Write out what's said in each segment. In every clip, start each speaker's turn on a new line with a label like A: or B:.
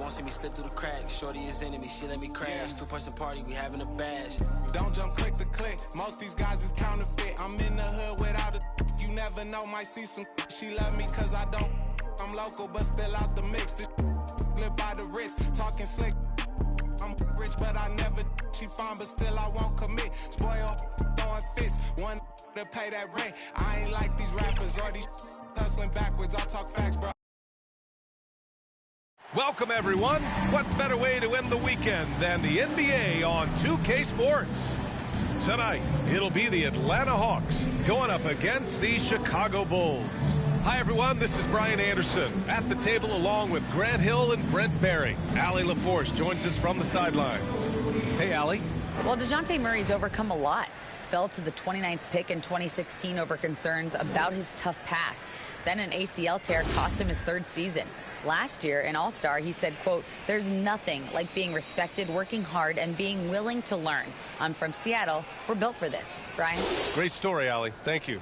A: won't see me slip through the cracks. Shorty is enemy, she let me crash. Two-person party, we having a bash.
B: Don't jump, click the click. Most these guys is counterfeit. I'm in the hood without a. You never know, might see some. She love me cause I don't. I'm local, but still out the mix. This live by the wrist, talking slick. I'm rich, but I never. She fine, but still I won't commit. Spoil, throwing fits. One to pay that rent. I ain't like these rappers or these hustling backwards. I talk facts, bro.
C: Welcome, everyone. What better way to end the weekend than the NBA on 2K Sports? Tonight, it'll be the Atlanta Hawks going up against the Chicago Bulls. Hi, everyone. This is Brian Anderson at the table along with Grant Hill and Brent Barry. Allie LaForce joins us from the sidelines. Hey, Allie.
D: Well, DeJounte Murray's overcome a lot. Fell to the 29th pick in 2016 over concerns about his tough past. Then an ACL tear cost him his third season. Last year, in All-Star, he said, quote, "There's nothing like being respected, working hard, and being willing to learn. I'm from Seattle. We're built for this." Brian?
C: Great story, Allie. Thank you.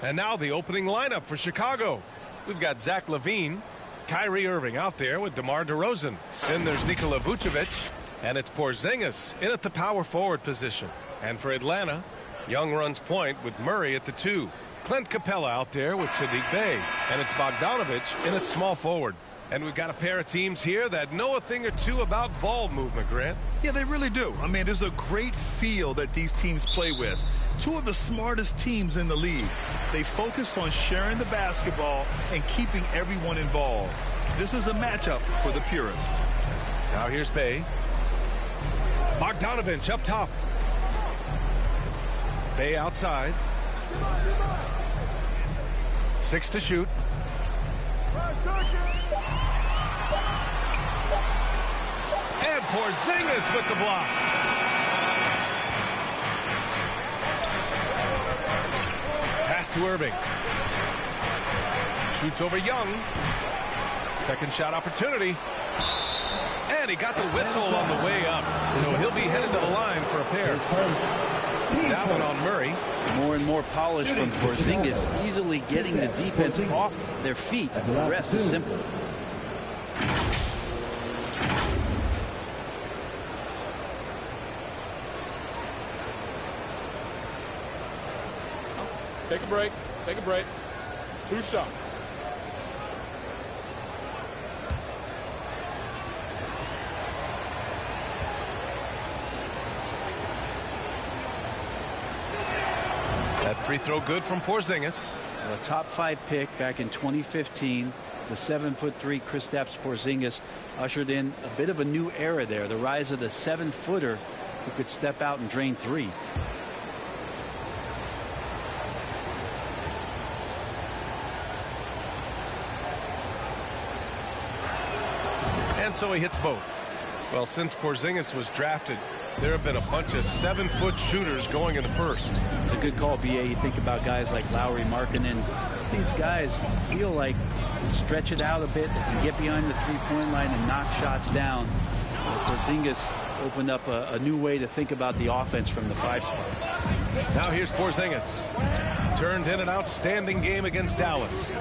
C: And now the opening lineup for Chicago. We've got Zach LaVine, Kyrie Irving out there with DeMar DeRozan. Then there's Nikola Vucevic, and it's Porzingis in at the power forward position. And for Atlanta, Young runs point with Murray at the 2. Clint Capella out there with Saddiq Bey, and it's Bogdanovic in at small forward. And we've got a pair of teams here that know a thing or two about ball movement, Grant.
E: Yeah, they really do. I mean, there's a great feel that these teams play with. Two of the smartest teams in the league. They focus on sharing the basketball and keeping everyone involved. This is a matchup for the purist.
C: Now here's Bey. Bogdanovic up top. Bey outside. 6 to shoot. And Porzingis with the block. Pass to Irving. Shoots over Young. Second shot opportunity. And he got the whistle on the way up. So he'll be headed to the line for a pair. That one on Murray.
F: More and more polish from Porzingis, easily getting the defense off their feet. The rest is simple.
G: Take a break. Take a break. 2 shots.
C: That free throw good from Porzingis.
F: A top 5 pick back in 2015. The 7'3" Kristaps Porzingis ushered in a bit of a new era there. The rise of the 7-footer who could step out and drain threes.
C: And so he hits both. Well, since Porzingis was drafted, there have been a bunch of 7-foot shooters going in the first.
F: It's a good call, BA. You think about guys like Lowry, Markkanen. These guys feel like stretch it out a bit. They can get behind the three-point line and knock shots down. Porzingis opened up a new way to think about the offense from the 5 spot.
C: Now here's Porzingis. Turned in an outstanding game against Dallas.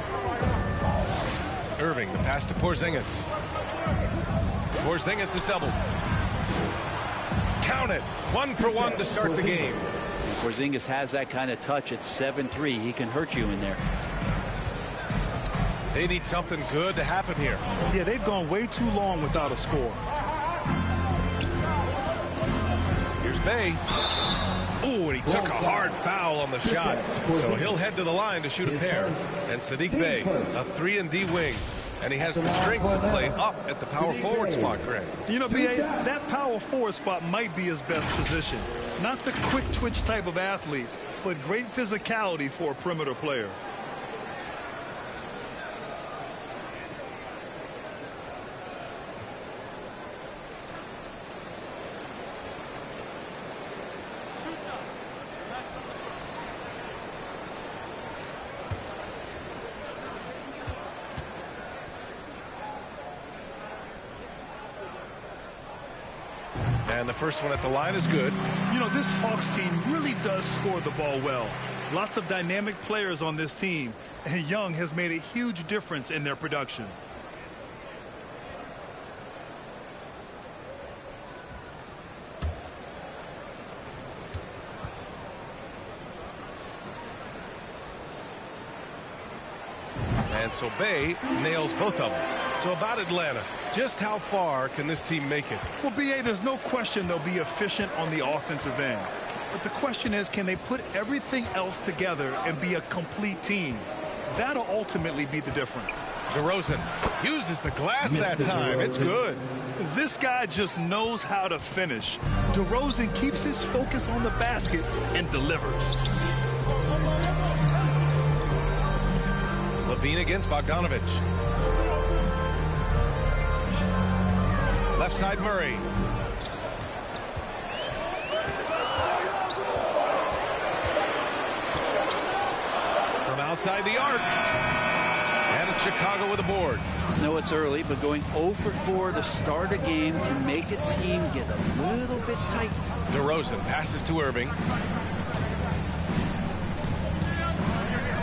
C: Irving, the pass to Porzingis. Porzingis is doubled. Count it. 1 for 1 to start the game.
F: And Porzingis has that kind of touch at 7'3". He can hurt you in there.
C: They need something good to happen here.
E: Yeah, they've gone way too long without a score.
C: Here's Bey. Ooh, and he took a hard foul on the shot. So he'll head to the line to shoot a pair. And Saddiq Bey, a 3-and-D wing. And he has the strength to play up at the power forward spot, Greg.
E: You know, BA, that power forward spot might be his best position. Not the quick twitch type of athlete, but great physicality for a perimeter player.
C: And the first one at the line is good.
E: You know, this Hawks team really does score the ball well. Lots of dynamic players on this team, and Young has made a huge difference in their production.
C: chance, so Bay nails both of them. So about Atlanta, just how far can this team make it?
E: Well, B.A., there's no question they'll be efficient on the offensive end. But the question is, can they put everything else together and be a complete team? That'll ultimately be the difference.
C: DeRozan uses the glass that time. It's good.
E: This guy just knows how to finish. DeRozan keeps his focus on the basket and delivers.
C: LaVine against Bogdanovic. Left side Murray. From outside the arc. And it's Chicago with a board.
F: I know it's early, but going 0 for 4 to start a game can make a team get a little bit tight.
C: DeRozan passes to Irving.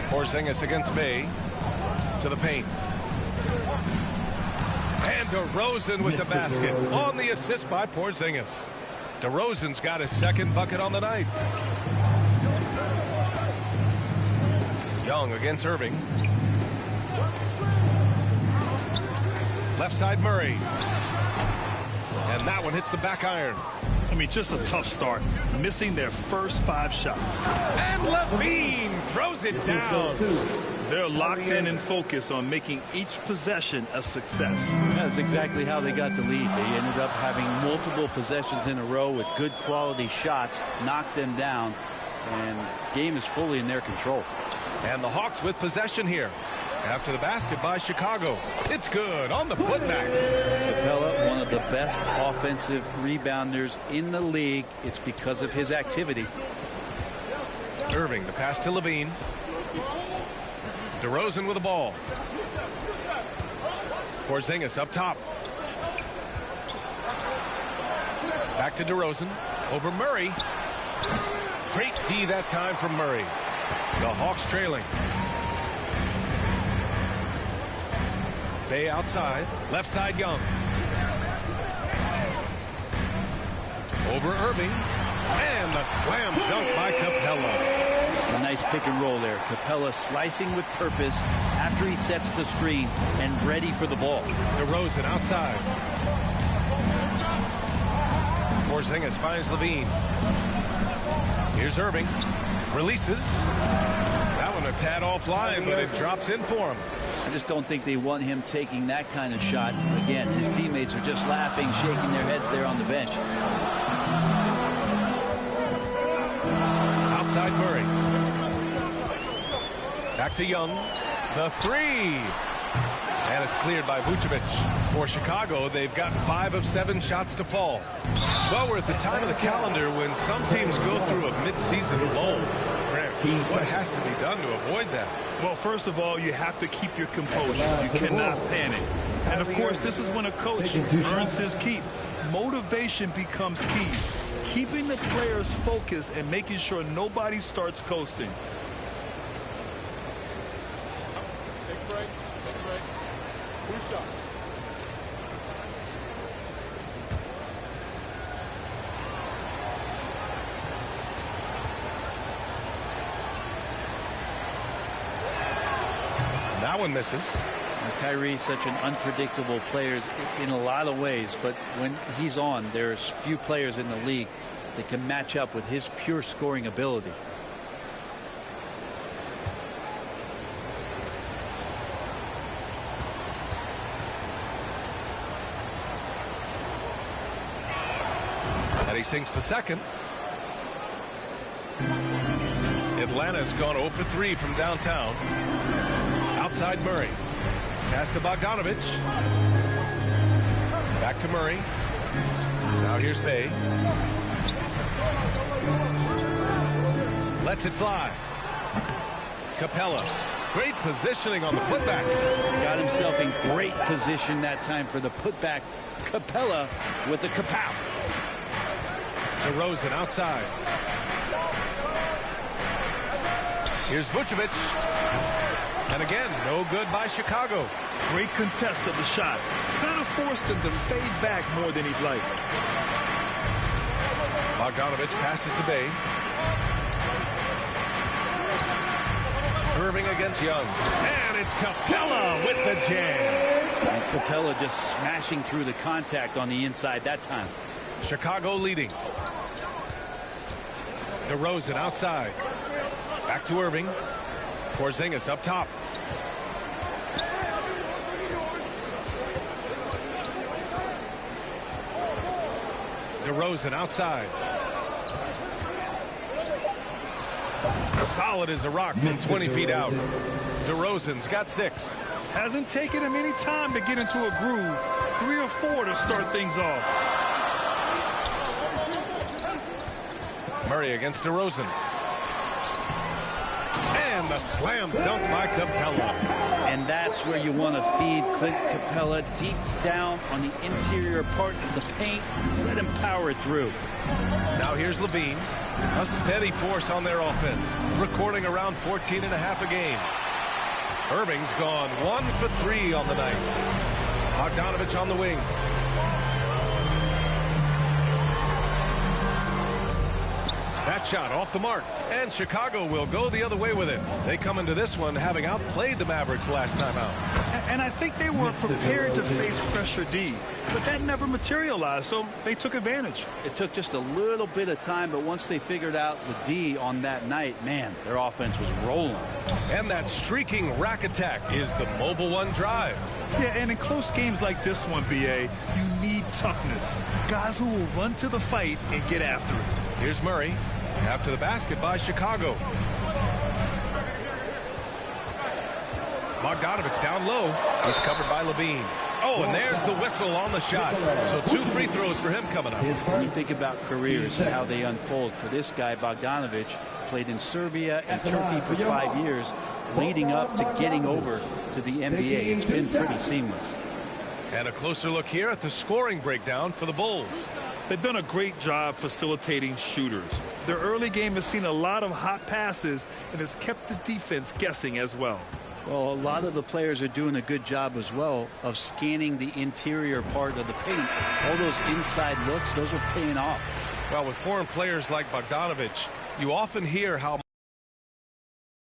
C: Porzingis against Bay. To the paint. And DeRozan with the basket on the assist by Porzingis. DeRozan's got his second bucket on the night. Young against Irving. Left side Murray. And that one hits the back iron.
E: I mean, just a tough start, missing their first 5 shots.
C: And LaVine throws it down.
E: They're locked in and focused on making each possession a success.
F: That's exactly how they got the lead. They ended up having multiple possessions in a row with good quality shots, knocked them down, and the game is fully in their control.
C: And the Hawks with possession here. After the basket by Chicago. It's good on the putback.
F: Capella, one of the best offensive rebounders in the league. It's because of his activity.
C: Irving, the pass to LaVine. DeRozan with the ball. Porzingis up top. Back to DeRozan. Over Murray. Great D that time from Murray. The Hawks trailing. Bay outside. Left side Young. Over Irving. And the slam dunk by Capella.
F: It's a nice pick and roll there. Capella slicing with purpose after he sets the screen and ready for the ball.
C: DeRozan outside. Porzingis finds LaVine. Here's Irving. Releases. That one a tad offline, but it drops in for him.
F: I just don't think they want him taking that kind of shot. Again, his teammates are just laughing, shaking their heads there on the bench.
C: Outside Murray. Back to Young. The three. And it's cleared by Vucevic. For Chicago, they've gotten 5 of 7 shots to fall. Well, we're at the time of the calendar when some teams go through a midseason lull. What has to be done to avoid that?
E: Well, first of all, you have to keep your composure. You cannot panic. And, of course, this is when a coach earns his keep. Motivation becomes key. Keeping the players focused and making sure nobody starts coasting.
G: Take a break. Take a break. 2 shots.
C: That one misses.
F: Kyrie is such an unpredictable player in a lot of ways, but when he's on, there's few players in the league that can match up with his pure scoring ability.
C: And he sinks the second. Atlanta's gone 0 for 3 from downtown. Outside Murray. Pass to Bogdanovic. Back to Murray. Now here's Bay. Lets it fly. Capella. Great positioning on the putback.
F: Got himself in great position that time for the putback. Capella with the kapow.
C: DeRozan outside. Here's Vucevic. And again, no good by Chicago.
E: Great contest of the shot. Kind of forced him to fade back more than he'd like.
C: Bogdanovic passes to Bay. Irving against Young. And it's Capella with the jam.
F: And Capella just smashing through the contact on the inside that time.
C: Chicago leading. DeRozan outside. Back to Irving. Porzingis up top. DeRozan outside. Solid as a rock from 20 feet out. DeRozan's got 6.
E: Hasn't taken him any time to get into a groove. 3 or 4 to start things off.
C: Murray against DeRozan. And the slam dunk by Capella.
F: And that's where you want to feed Clint Capella, deep down on the interior part of the paint. Let him power through.
C: Now here's LaVine. A steady force on their offense, recording around 14.5 a game. Irving's gone 1 for 3 on the night. Bogdanovich on the wing. That shot off the mark, and Chicago will go the other way with it. They come into this one having outplayed the Mavericks last time out.
E: And I think they were prepared to face pressure D, but that never materialized, so they took advantage.
F: It took just a little bit of time, but once they figured out the D on that night, man, their offense was rolling.
C: And that streaking rack attack is the Mobile One drive.
E: Yeah, and in close games like this one, BA, you need toughness. Guys who will run to the fight and get after it.
C: Here's Murray. After the basket by Chicago. Bogdanovich down low. He's covered by LaVine. Oh, and there's the whistle on the shot. So 2 free throws for him coming up.
F: When you think about careers and how they unfold, for this guy, Bogdanovich played in Serbia and Turkey for 5 years, leading up to getting over to the NBA. It's been pretty seamless.
C: And a closer look here at the scoring breakdown for the Bulls.
E: They've done a great job facilitating shooters. Their early game has seen a lot of hot passes and has kept the defense guessing as well.
F: Well, a lot of the players are doing a good job as well of scanning the interior part of the paint. All those inside looks, those are paying off.
C: Well, with foreign players like Bogdanovich, you often hear how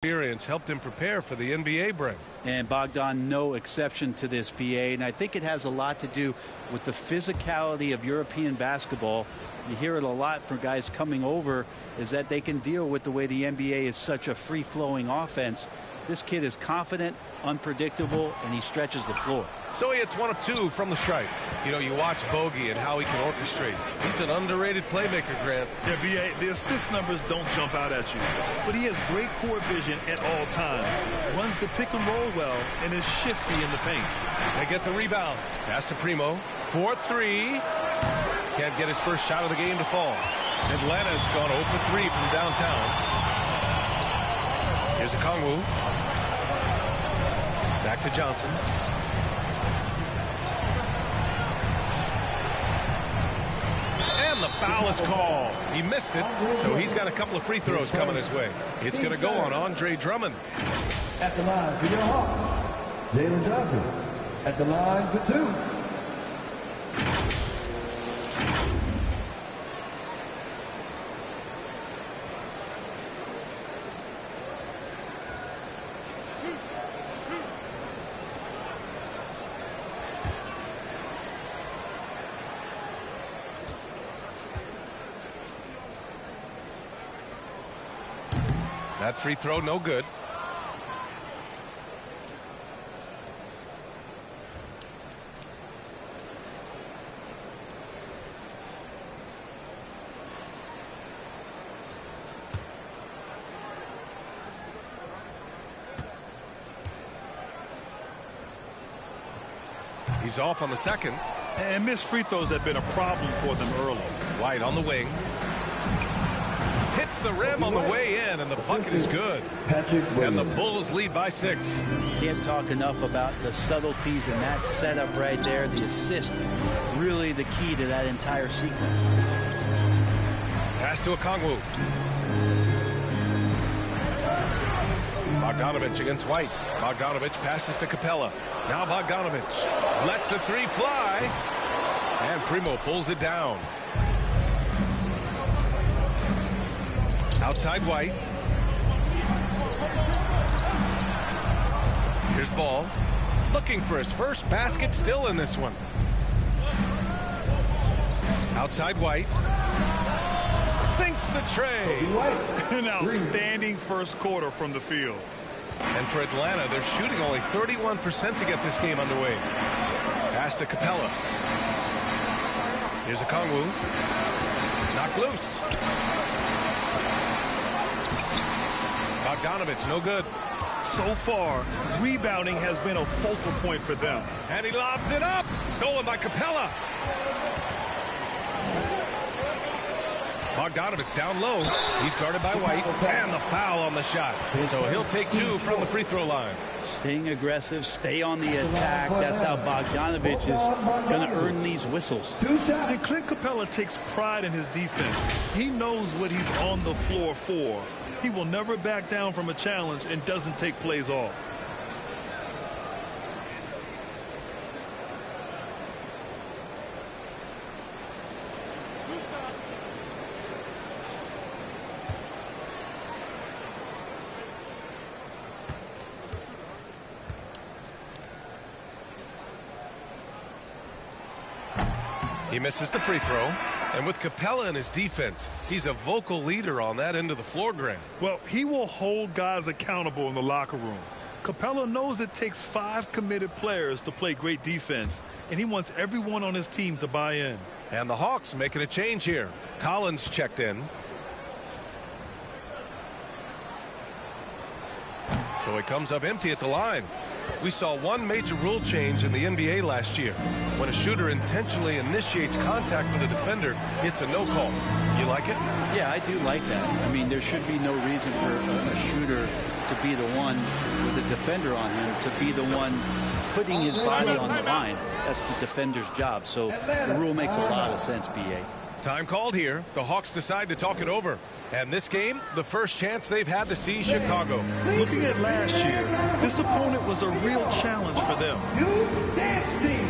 C: experience helped him prepare for the NBA break.
F: And Bogdan, no exception to this, BA. And I think it has a lot to do with the physicality of European basketball. You hear it a lot from guys coming over, is that they can deal with the way the NBA is such a free-flowing offense. This kid is confident, unpredictable, and he stretches the floor.
C: So he hits 1 of 2 from the stripe. You know, you watch Bogey and how he can orchestrate. He's an underrated playmaker, Grant.
E: Yeah, BA, the assist numbers don't jump out at you, but he has great court vision at all times. Runs the pick and roll well and is shifty in the paint.
C: They get the rebound. Pass to Primo. 4-3. Can't get his first shot of the game to fall. Atlanta's gone 0 for 3 from downtown. Here's Okongwu. Back to Johnson. And the foul is called. He missed it, so he's got a couple of free throws coming his way. It's going to go on Andre Drummond.
H: At the line for your Hawks, Jalen Johnson. At the line for 2.
C: That free throw, no good. He's off on the second.
E: And missed free throws have been a problem for them early.
C: White on the wing. Hits the rim on the way in, and the bucket is good. And the Bulls lead by 6.
F: Can't talk enough about the subtleties in that setup right there. The assist, really the key to that entire sequence.
C: Pass to Okongwu. Bogdanovich against White. Bogdanovich passes to Capella. Now Bogdanovich lets the 3 fly. And Primo pulls it down. Outside White. Here's Ball. Looking for his first basket, still in this one. Outside White. Sinks the tray.
E: An outstanding first quarter from the field.
C: And for Atlanta, they're shooting only 31% to get this game underway. Pass to Capella. Here's Okongwu. Knocked loose. Bogdanovich, no good.
E: So far, rebounding has been a focal point for them.
C: And he lobs it up. Stolen by Capella. Bogdanovich down low. He's guarded by White. And the foul on the shot. So he'll take 2 from the free throw line.
F: Staying aggressive, stay on the attack. That's how Bogdanovich is going to earn these whistles.
E: And Clint Capella takes pride in his defense. He knows what he's on the floor for. He will never back down from a challenge and doesn't take plays off.
C: He misses the free throw. And with Capella in his defense, he's a vocal leader on that end of the floor, Graham.
E: Well, he will hold guys accountable in the locker room. Capella knows it takes 5 committed players to play great defense, and he wants everyone on his team to buy in.
C: And the Hawks making a change here. Collins checked in. So he comes up empty at the line. We saw one major rule change in the NBA last year. When a shooter intentionally initiates contact with a defender, it's a no call. You like it?
F: Yeah, I do like that. I mean, there should be no reason for a shooter to be the one with a defender on him, to be the one putting his body on the line. That's the defender's job. So the rule makes a lot of sense, B.A.
C: Time called here. The Hawks decide to talk it over. And this game, the first chance they've had to see Chicago.
E: Looking at last year, this opponent was a real challenge for them.
H: Dance Team.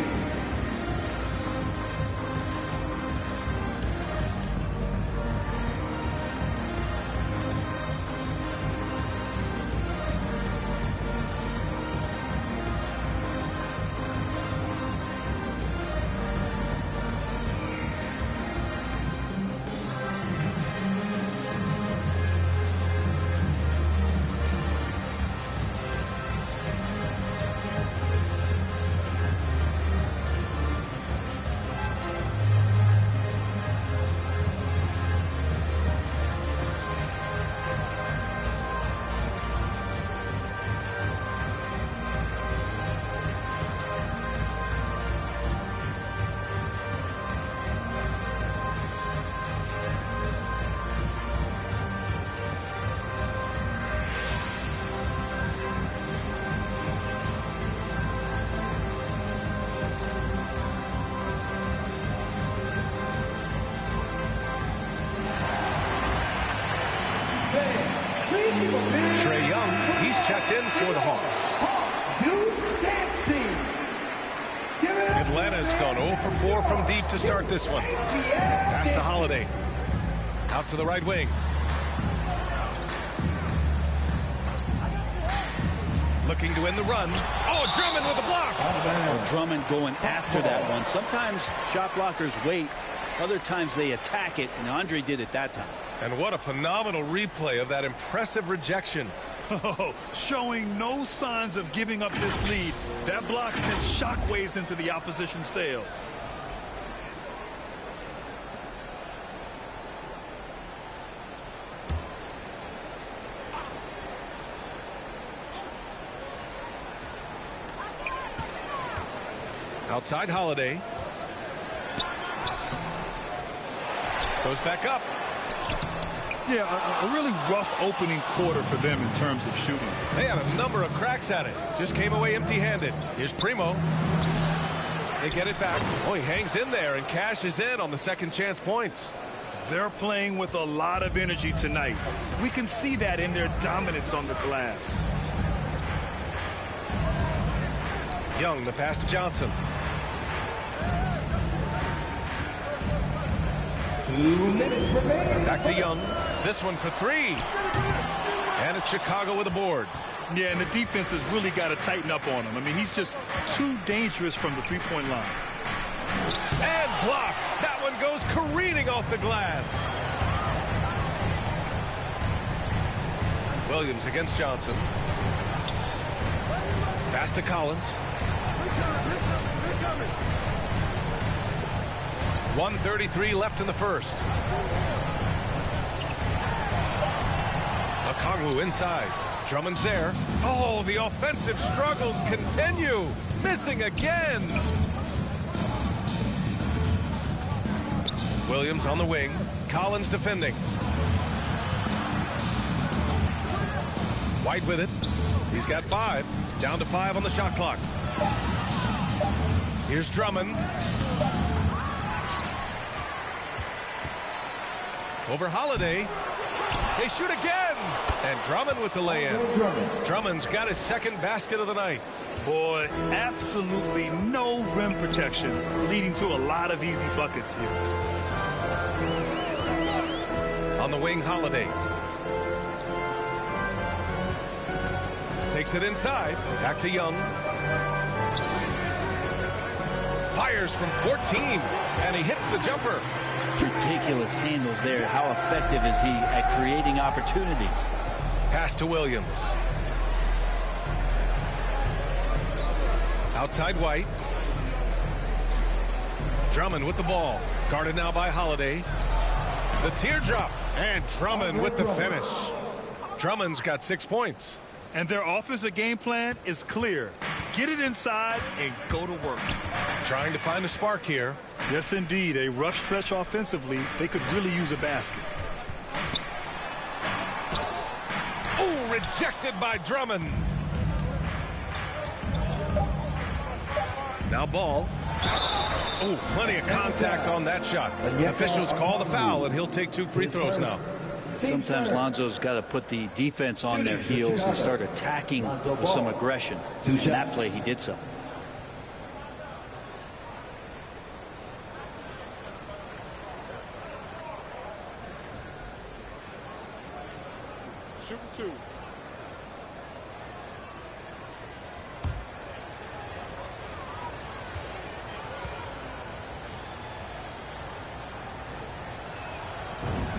C: Trae Young, he's checked in for the Hawks. Atlanta's gone 0 for 4 from deep to start this one. Pass to Holiday. Out to the right wing. Looking to win the run. Oh, Drummond with a block.
F: Oh, Drummond going after that one. Sometimes shot blockers wait. Other times they attack it, and Andre did it that time.
C: And what a phenomenal replay of that impressive rejection.
E: Oh, showing no signs of giving up this lead. That block sent shockwaves into the opposition sails.
C: Outside Holiday. Goes back up.
E: Yeah, a really rough opening quarter for them in terms of shooting.
C: They had a number of cracks at it. Just came away empty-handed. Here's Primo. They get it back. Oh, he hangs in there and cashes in on the second chance points.
E: They're playing with a lot of energy tonight. We can see that in their dominance on the glass.
C: Young, the pass to Johnson.
H: 2 minutes remaining.
C: Back to Young. This one for 3. And it's Chicago with a board.
E: Yeah, and the defense has really got to tighten up on him. I mean, he's just too dangerous from the three-point line.
C: And blocked. That one goes careening off the glass. Williams against Johnson. Pass to Collins. 1:33 left in the first. Okongwu inside. Drummond's there. Oh, the offensive struggles continue. Missing again. Williams on the wing. Collins defending. White with it. He's got 5. Down to 5 on the shot clock. Here's Drummond. Over Holiday. They shoot again. And Drummond with the lay-in. Drummond's got his second basket of the night.
E: Boy, absolutely no rim protection, leading to a lot of easy buckets here.
C: On the wing, Holiday. Takes it inside. Back to Young. Fires from 14. And he hits the jumper.
F: Ridiculous handles there. How effective is he at creating opportunities?
C: Pass to Williams. Outside White. Drummond with the ball. Guarded now by Holiday. The teardrop. And Drummond with the finish. Drummond's got 6 points.
E: And their offensive game plan is clear. Get it inside and go to work.
C: Trying to find a spark here.
E: Yes, indeed. A rough stretch offensively. They could really use a basket.
C: Oh, rejected by Drummond. Now Ball. Oh, plenty of contact on that shot. Officials call the foul, and he'll take 2 free throws now.
F: Sometimes Lonzo's got to put the defense on their heels and start attacking with some aggression. In that play, he did so.
G: Shooting 2.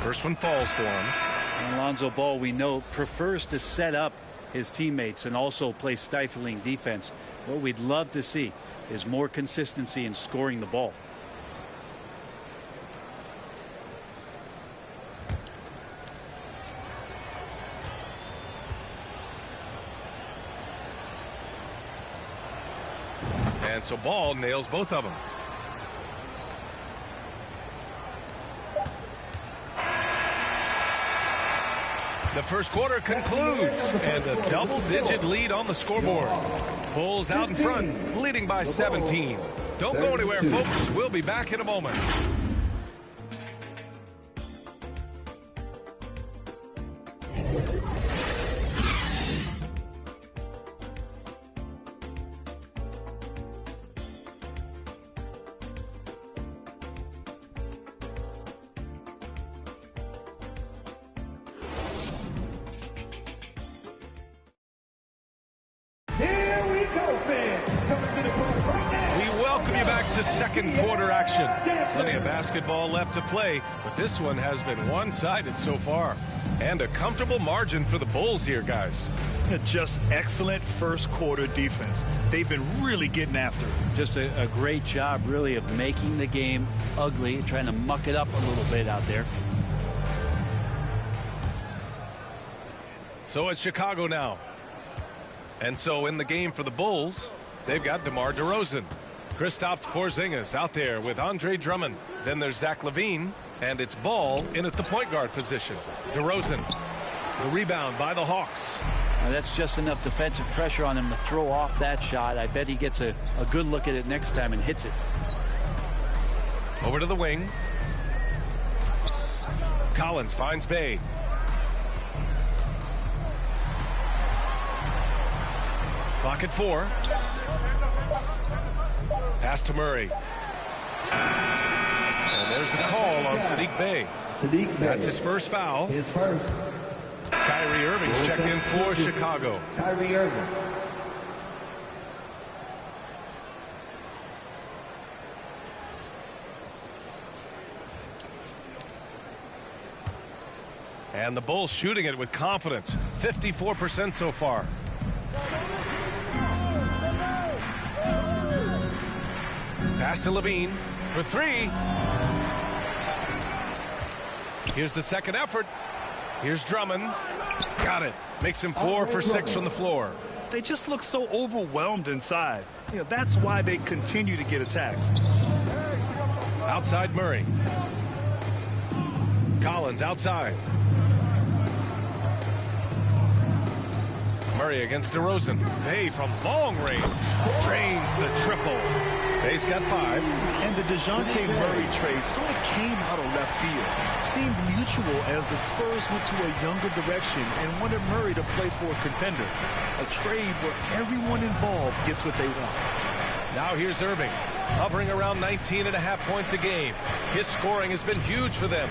C: First one falls for him.
F: And Lonzo Ball, we know, prefers to set up his teammates and also play stifling defense. What we'd love to see is more consistency in scoring the ball.
C: And so Ball nails both of them. The first quarter concludes, and a double-digit lead on the scoreboard. Bulls out in front, leading by 17. Don't go anywhere, folks. We'll be back in a moment. Second quarter action. Plenty of basketball left to play, but this one has been one-sided so far. And a comfortable margin for the Bulls here, guys.
E: Just excellent first quarter defense. They've been really getting after it.
F: Just a great job, really, of making the game ugly, trying to muck it up a little bit out there.
C: So it's Chicago now. And so in the game for the Bulls, they've got DeMar DeRozan. Kristaps Porzingis out there with Andre Drummond. Then there's Zach LaVine, and it's Ball in at the point guard position. DeRozan, the rebound by the Hawks.
F: Now that's just enough defensive pressure on him to throw off that shot. I bet he gets a good look at it next time and hits it.
C: Over to the wing. Collins finds Bay. Clock at 4. Pass to Murray. And there's the call on Saddiq Bey. That's his first foul.
H: His first.
C: Kyrie Irving's checked in for Chicago.
H: Kyrie Irving.
C: And the Bulls shooting it with confidence. 54% so far. Pass to Levine for three. Here's the second effort. Here's Drummond. Got it. Makes him 4 for 6 from the floor.
E: They just look so overwhelmed inside. You know, that's why they continue to get attacked.
C: Outside Murray. Collins outside. Murray against DeRozan. Bay from long range. Drains the triple. Bay's got 5.
E: And the DeJounte Murray trade sort of came out of left field. Seemed mutual as the Spurs went to a younger direction and wanted Murray to play for a contender. A trade where everyone involved gets what they want.
C: Now here's Irving, hovering around 19.5 points a game. His scoring has been huge for them.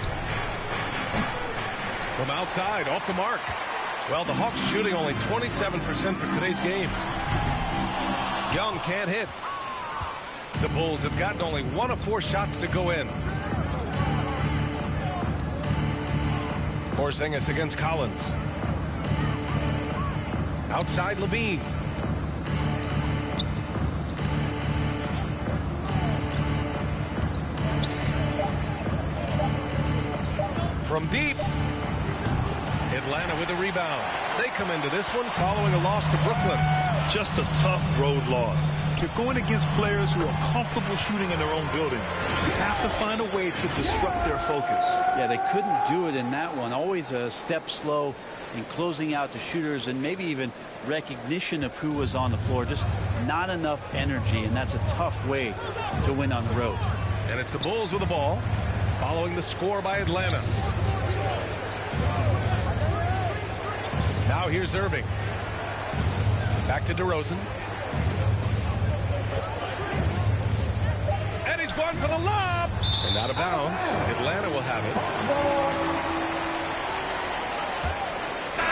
C: From outside, off the mark. Well, the Hawks shooting only 27% for today's game. Young can't hit. The Bulls have gotten only 1 of 4 shots to go in. Porzingis against Collins. Outside Levine. From deep. Atlanta with a rebound. They come into this one following a loss to Brooklyn.
E: Just a tough road loss. You're going against players who are comfortable shooting in their own building. You have to find a way to disrupt their focus.
F: Yeah, they couldn't do it in that one. Always a step slow in closing out the shooters and maybe even recognition of who was on the floor. Just not enough energy, and that's a tough way to win on the road.
C: And it's the Bulls with the ball following the score by Atlanta. Now here's Irving. Back to DeRozan. And he's going for the lob. And out of bounds. Atlanta will have it.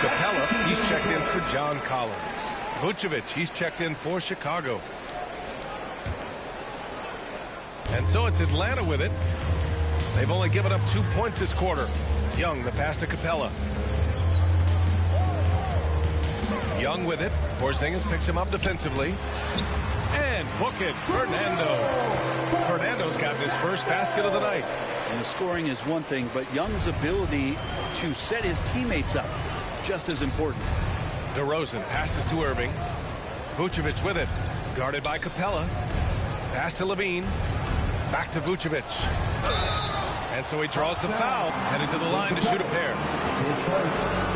C: Capella, he's checked in for John Collins. Vucevic, he's checked in for Chicago. And so it's Atlanta with it. They've only given up 2 points this quarter. Young, the pass to Capella. Young with it. Porzingis picks him up defensively. And book it, Fernando. Fernando's got his first basket of the night.
F: And the scoring is one thing, but Young's ability to set his teammates up, just as important.
C: DeRozan passes to Irving. Vucevic with it. Guarded by Capella. Pass to Levine. Back to Vucevic. And so he draws the foul, heading to the line to shoot a pair.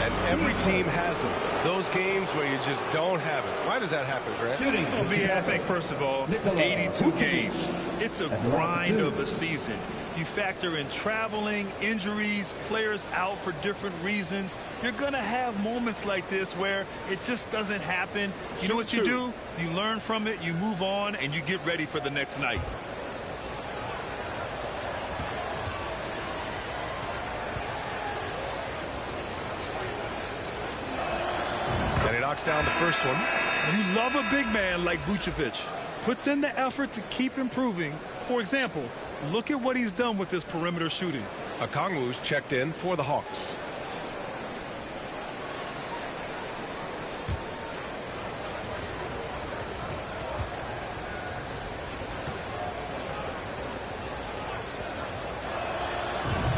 C: And every team has them. Those games where you just don't have it. Why does that happen, Grant?
E: Well, I think, first of all, 82 games. It's a grind of a season. You factor in traveling, injuries, players out for different reasons. You're going to have moments like this where it just doesn't happen. You know what you do? You learn from it, you move on, and you get ready for the next night.
C: Knocks down the first one.
E: You love a big man like Vucevic. Puts in the effort to keep improving. For example, look at what he's done with his perimeter shooting.
C: Okongwu's checked in for the Hawks.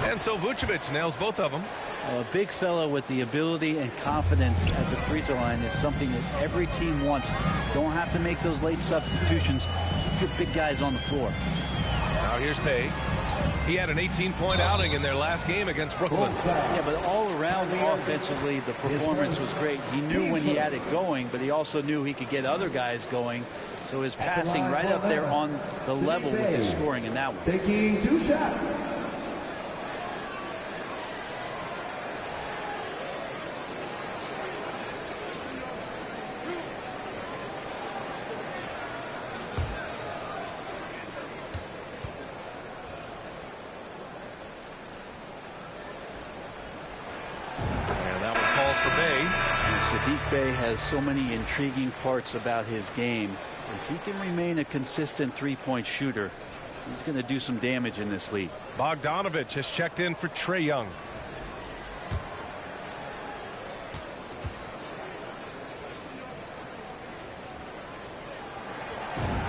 C: And so Vucevic nails both of them.
F: A big fella with the ability and confidence at the free throw line is something that every team wants. Don't have to make those late substitutions. Keep your big guys on the floor.
C: Now here's Bay. He had an 18-point outing in their last game against Brooklyn.
F: Yeah, but all around offensively, the performance was great. He knew when he had it going, but he also knew he could get other guys going. So his passing right up there on the level with his scoring in that one.
H: Taking 2 shots.
C: Bey.
F: Saddiq Bey has so many intriguing parts about his game. If he can remain a consistent three-point shooter, he's going to do some damage in this league.
C: Bogdanovich has checked in for Trae Young.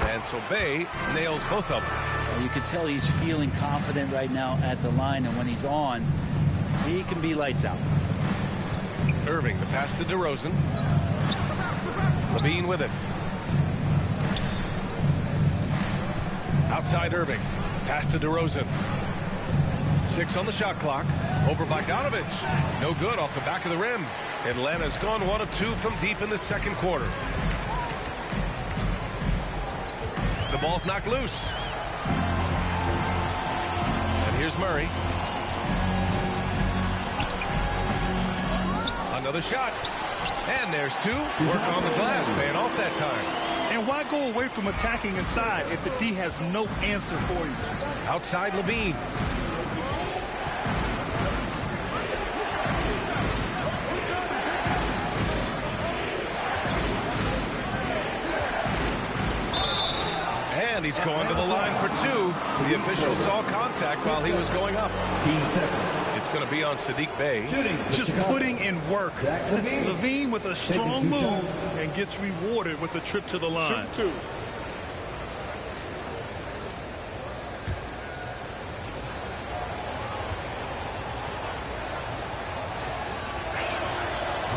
C: And so Bey nails both of them.
F: You can tell he's feeling confident right now at the line, and when he's on, he can be lights out.
C: Irving, the pass to DeRozan. LaVine with it. Outside Irving. Pass to DeRozan. 6 on the shot clock. Over Bogdanovich. No good off the back of the rim. Atlanta's gone 1 of 2 from deep in the second quarter. The ball's knocked loose. And here's Murray. Another shot. And there's 2. Work on the glass, paying off that time.
E: And why go away from attacking inside if the D has no answer for you?
C: Outside LaVine. And he's going to the line for 2. The official saw contact while he was going up.
H: Team second.
C: It's going to be on Saddiq Bey.
E: Just putting in work. LaVine with a strong move and gets rewarded with a trip to the line.
G: Shoot 2.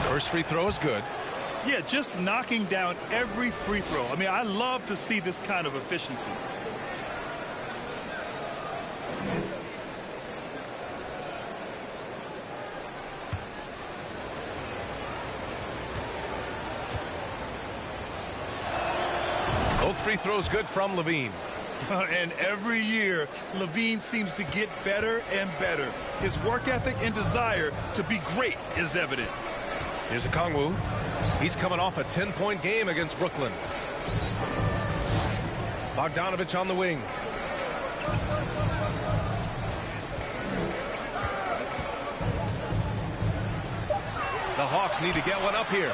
C: First free throw is good.
E: Yeah, just knocking down every free throw. I mean, I love to see this kind of efficiency.
C: Both free throws good from LaVine.
E: And every year, LaVine seems to get better and better. His work ethic and desire to be great is evident.
C: Here's Okongwu. He's coming off a 10-point game against Brooklyn. Bogdanovich on the wing. The Hawks need to get one up here.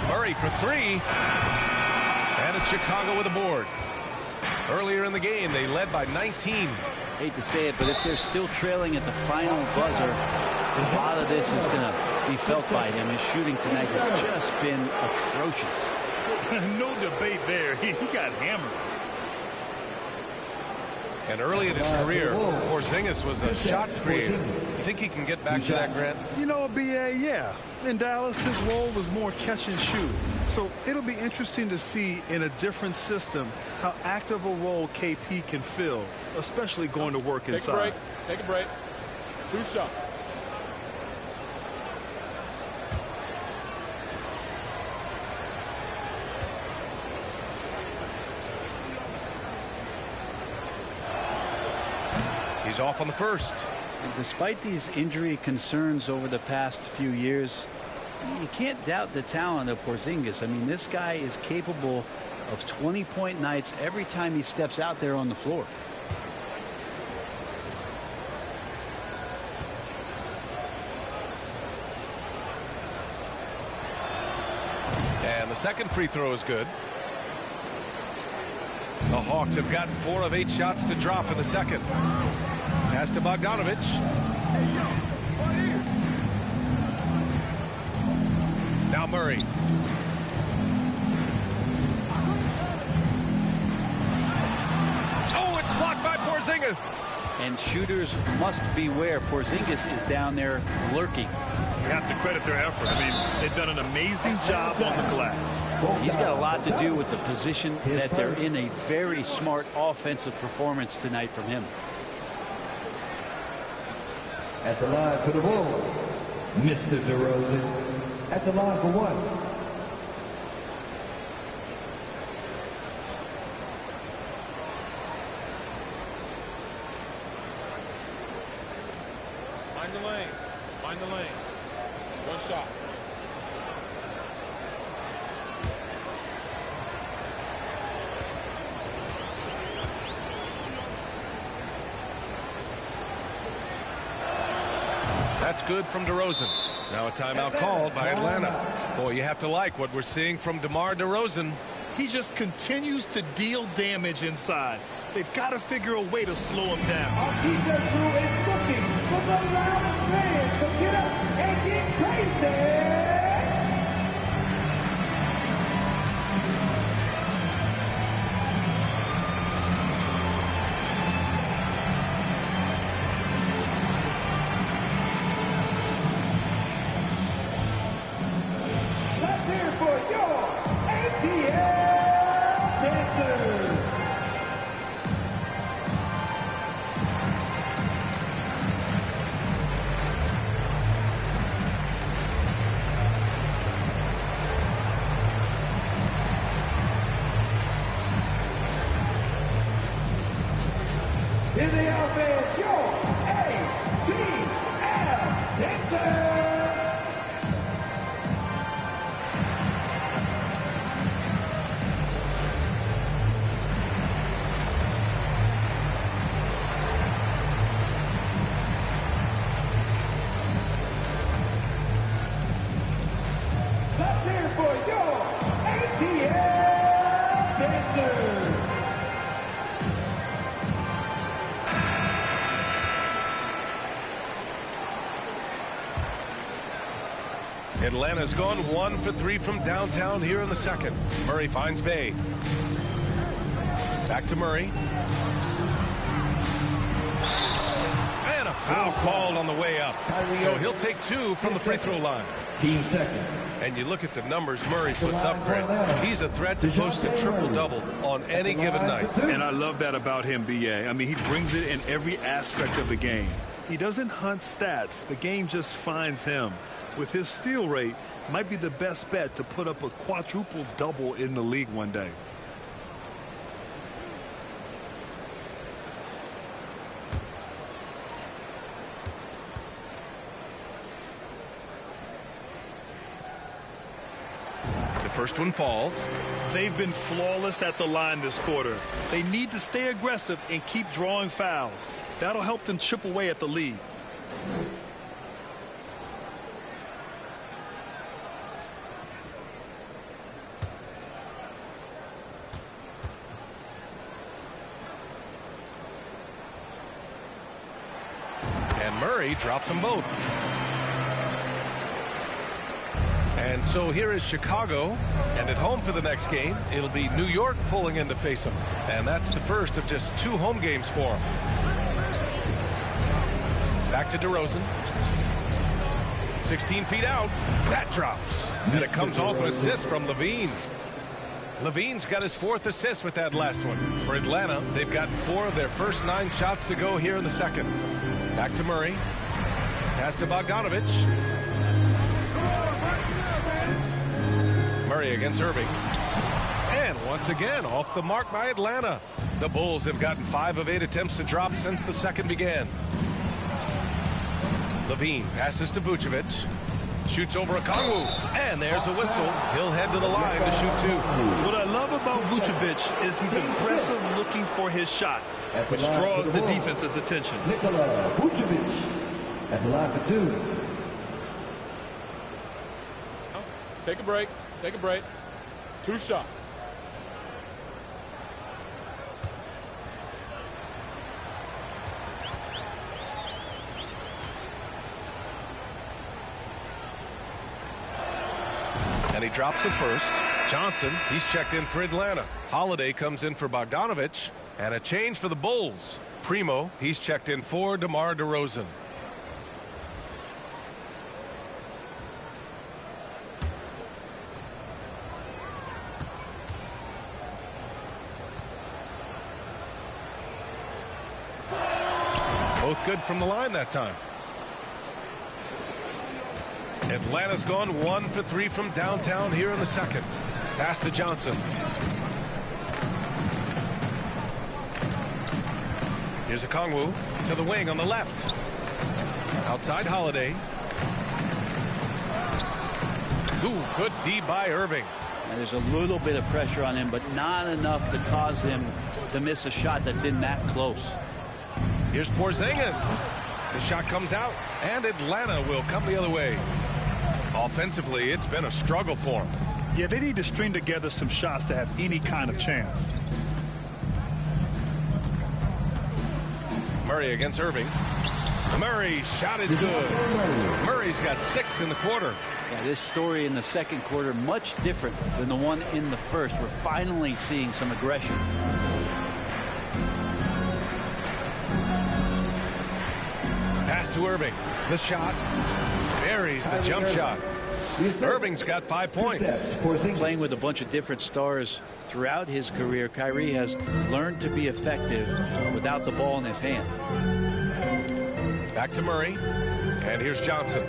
C: Murray for 3. And it's Chicago with a board. Earlier in the game, they led by 19.
F: Hate to say it, but if they're still trailing at the final buzzer, a lot of this is going to be felt by him. His shooting tonight has just been atrocious.
E: No debate there. He got hammered.
C: And early in his career, Porzingis was a shot creator. You think he can get back to that, Grant?
E: You know, B.A., yeah. In Dallas, his role was more catch and shoot. So it'll be interesting to see in a different system how active a role KP can fill, especially going to work inside.
G: Take a break. 2 shots.
C: He's off on the first.
F: And despite these injury concerns over the past few years, you can't doubt the talent of Porzingis. I mean, this guy is capable of 20-point nights every time he steps out there on the floor.
C: And the second free throw is good. The Hawks have gotten 4 of 8 shots to drop in the second. Pass to Bogdanovich. Now Murray. Oh, it's blocked by Porzingis.
F: And shooters must beware. Porzingis is down there lurking.
E: You have to credit their effort. I mean, they've done an amazing job on the glass.
F: He's got a lot to do with the position that they're in. A very smart offensive performance tonight from him.
H: At the line for the Bulls, Mr. DeRozan. At the line for 1.
G: Find the lanes. Find the lanes. 1 shot.
C: That's good from DeRozan. Now a timeout called by Atlanta. Boy, you have to like what we're seeing from DeMar DeRozan.
E: He just continues to deal damage inside. They've got to figure a way to slow him down.
H: Our T-shirt crew is looking for the loudest fans, so get up and get crazy. Let's hear it for your ATL dancers. Here they are, fans, your ATL dancers. Let's hear it for your ATL dancers.
C: Atlanta's gone 1 for 3 from downtown here in the second. Murray finds Bay. Back to Murray. And a foul called on the way up. So he'll take 2 from the free throw line.
H: Team second.
C: And you look at the numbers Murray puts up, Greg. He's a threat to post a triple-double on any given night.
E: And I love that about him, B.A. I mean, he brings it in every aspect of the game. He doesn't hunt stats. The game just finds him. With his steal rate, might be the best bet to put up a quadruple double in the league one day.
C: The first one falls.
E: They've been flawless at the line this quarter. They need to stay aggressive and keep drawing fouls. That'll help them chip away at the lead.
C: And Murray drops them both. And so here is Chicago, and at home for the next game, it'll be New York pulling in to face them. And that's the first of just 2 home games for them. Back to DeRozan. 16 feet out. That drops. And it comes off an assist from Levine. Levine's got his 4th assist with that last one. For Atlanta, they've gotten 4 of their first 9 shots to go here in the second. Back to Murray. Pass to Bogdanovic. Murray against Irving. And once again, off the mark by Atlanta. The Bulls have gotten 5 of 8 attempts to drop since the second began. Levine passes to Vucevic. Shoots over Okongwu. And there's a whistle. He'll head to the line to shoot 2.
E: What I love about Vucevic is he's aggressive looking for his shot, which draws the defense's attention.
H: Nikola Vucevic at the line for 2.
G: Take a break. Take a break. 2 shots.
C: And he drops the first. Johnson, he's checked in for Atlanta. Holiday comes in for Bogdanovic. And a change for the Bulls. Primo, he's checked in for DeMar DeRozan. Both good from the line that time. Atlanta's gone 1 for 3 from downtown here in the second. Pass to Johnson. Here's Okongwu to the wing on the left. Outside Holiday. Ooh, good D by Irving.
F: And there's a little bit of pressure on him, but not enough to cause him to miss a shot that's in that close.
C: Here's Porzingis. The shot comes out, and Atlanta will come the other way. Offensively, it's been a struggle for him.
E: Yeah, they need to string together some shots to have any kind of chance.
C: Murray against Irving. Murray's shot is good. Murray's got 6 in the quarter.
F: Yeah, this story in the second quarter much different than the one in the first. We're finally seeing some aggression.
C: Pass to Irving. The shot. Buries the jump shot. Irving's got 5 points.
F: Playing with a bunch of different stars throughout his career, Kyrie has learned to be effective without the ball in his hand.
C: Back to Murray. And here's Johnson.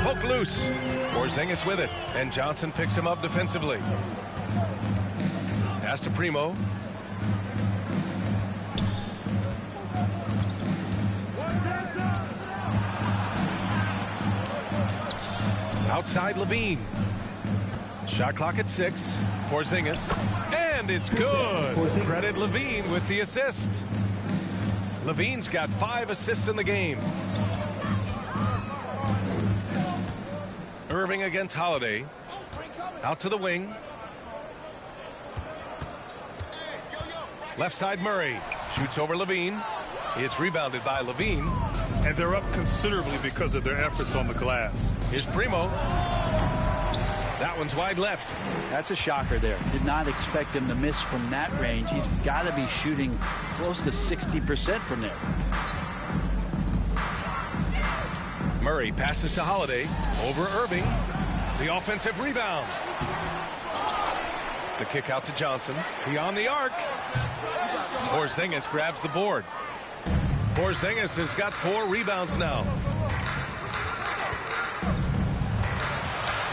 C: Poke loose. Porzingis with it. And Johnson picks him up defensively. Pass to Primo. Outside Levine. Shot clock at 6. Porzingis. And it's good. Credit Levine with the assist. Levine's got 5 assists in the game. Irving against Holiday. Out to the wing. Left side Murray. Shoots over Levine. It's rebounded by Levine.
E: And they're up considerably because of their efforts on the glass.
C: Here's Primo. That one's wide left.
F: That's a shocker there. Did not expect him to miss from that range. He's got to be shooting close to 60% from there.
C: Murray passes to Holiday. Over Irving. The offensive rebound. The kick out to Johnson. Beyond the arc. Porzingis grabs the board. Porzingis has got 4 rebounds now.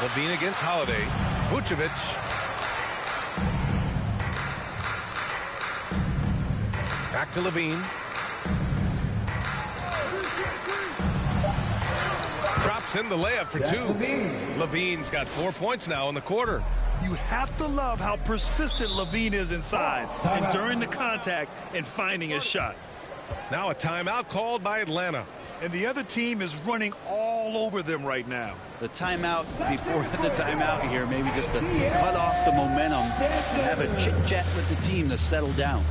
C: Levine against Holiday. Vucevic. Back to Levine. Drops in the layup for 2. Levine's got 4 points now in the quarter.
E: You have to love how persistent Levine is inside and during the contact and finding his shot.
C: Now a timeout called by Atlanta.
E: And the other team is running all over them right now.
F: The timeout before the timeout here, maybe just to cut off the momentum and have a chit-chat with the team to settle down.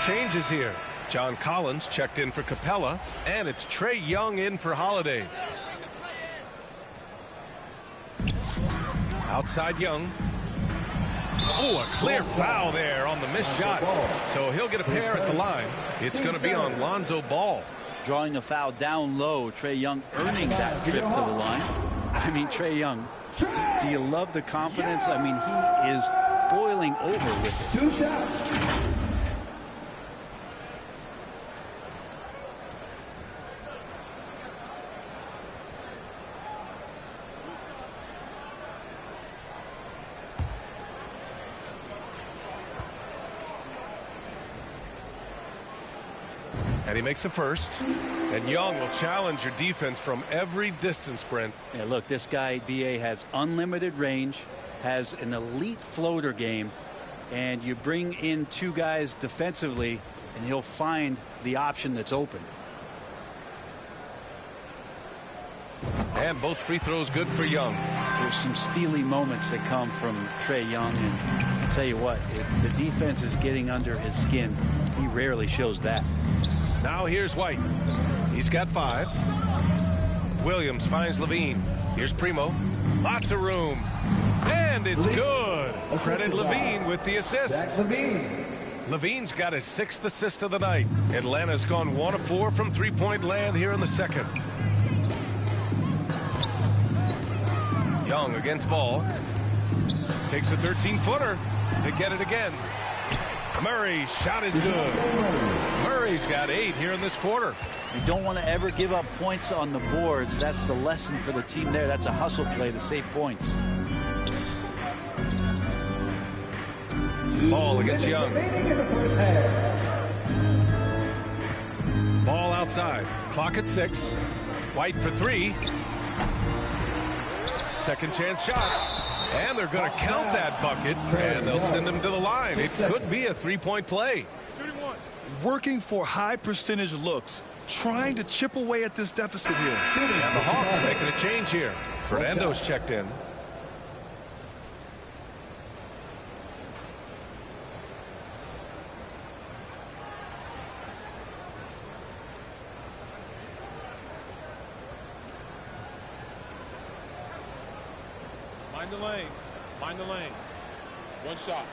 C: Changes here. John Collins checked in for Capella, and it's Trae Young in for Holiday. Outside Young. Oh, a clear foul there on the missed shot. So he'll get a pair at the line. It's going to be on Lonzo Ball.
F: Drawing a foul down low. Trae Young earning that trip to the line. I mean, Trae Young, do you love the confidence? I mean, he is boiling over with it.
H: 2 shots.
C: And he makes a first. And Young will challenge your defense from every distance, Brent.
F: Yeah, look, this guy, B.A., has unlimited range, has an elite floater game, and you bring in 2 guys defensively, and he'll find the option that's open.
C: And both free throws good for Young.
F: There's some steely moments that come from Trae Young, and I'll tell you what, if the defense is getting under his skin, he rarely shows that.
C: Now here's White. He's got 5. Williams finds Levine. Here's Primo. Lots of room. And it's good. Credit Levine with the assist. Levine's got his 6th assist of the night. Atlanta's gone 1 of 4 from three-point land here in the second. Young against Ball. Takes a 13-footer. They get it again. Murray's shot is good. Murray's got 8 here in this quarter.
F: You don't want to ever give up points on the boards. That's the lesson for the team there. That's a hustle play to save points.
C: Ball against Young. Ball outside. Clock at 6. White for 3. Second chance shot. And they're going to count that bucket, and they'll send him to the line. It could be a 3-point play.
E: Working for high percentage looks, trying to chip away at this deficit here.
C: And the Hawks making a change here. Fernando's checked in.
G: Mind the lanes. Mind the lanes. One shot.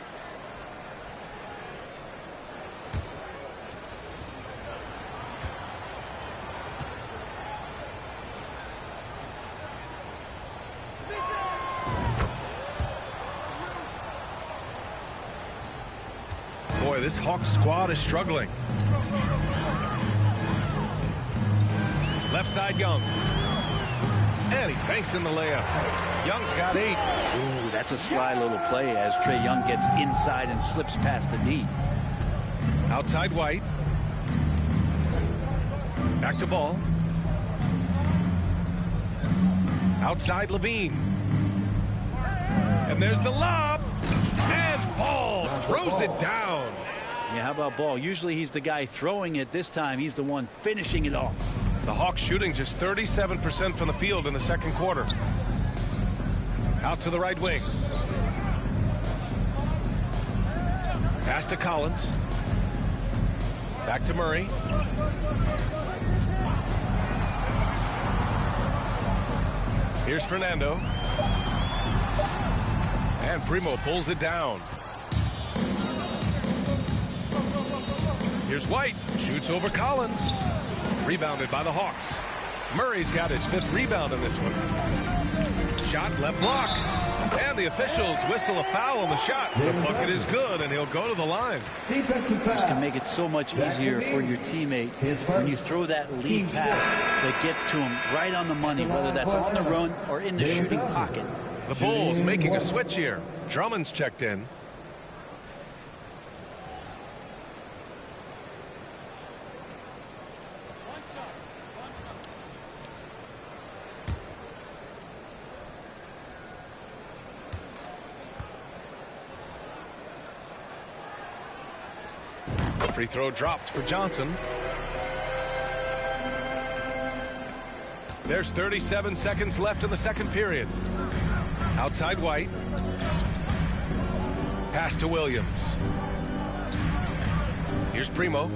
C: Boy, this Hawks squad is struggling. Left side, Young. And he banks in the layup. Young's got 8.
F: Ooh, that's a sly little play as Trae Young gets inside and slips past the D.
C: Outside White. Back to Ball. Outside Levine. And there's the lob. And Ball throws it down.
F: Yeah, how about Ball? Usually he's the guy throwing it. This time he's the one finishing it off.
C: The Hawks shooting just 37% from the field in the second quarter. Out to the right wing. Pass to Collins. Back to Murray. Here's Fernando. And Primo pulls it down. Here's White. Shoots over Collins. Rebounded by the Hawks. Murray's got his 5th rebound in this one. Shot left block. And the officials whistle a foul on the shot. The bucket is good, and he'll go to the line.
F: This can make it so much easier for your teammate when you throw that lead pass that gets to him right on the money, whether that's on the run or in the shooting pocket.
C: The Bulls making a switch here. Drummond's checked in. Free throw dropped for Johnson. There's 37 seconds left in the second period. Outside White. Pass to Williams. Here's Primo.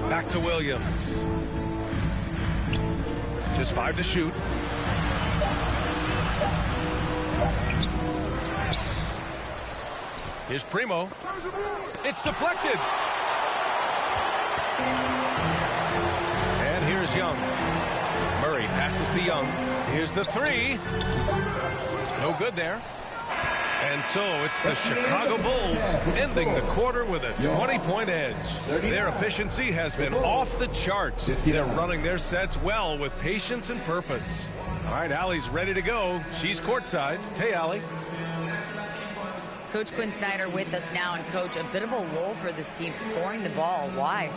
C: Back to Williams. Just 5 to shoot. Here's Primo. It's deflected. And here's Young. Murray passes to Young. Here's the 3. No good there. And so it's the Chicago Bulls ending the quarter with a 20-point edge. Their efficiency has been off the charts. They're running their sets well with patience and purpose. All right, Allie's ready to go. She's courtside. Hey, Allie.
D: Coach Quinn Snyder with us now, and Coach, a bit of a lull for this team scoring the ball. Why?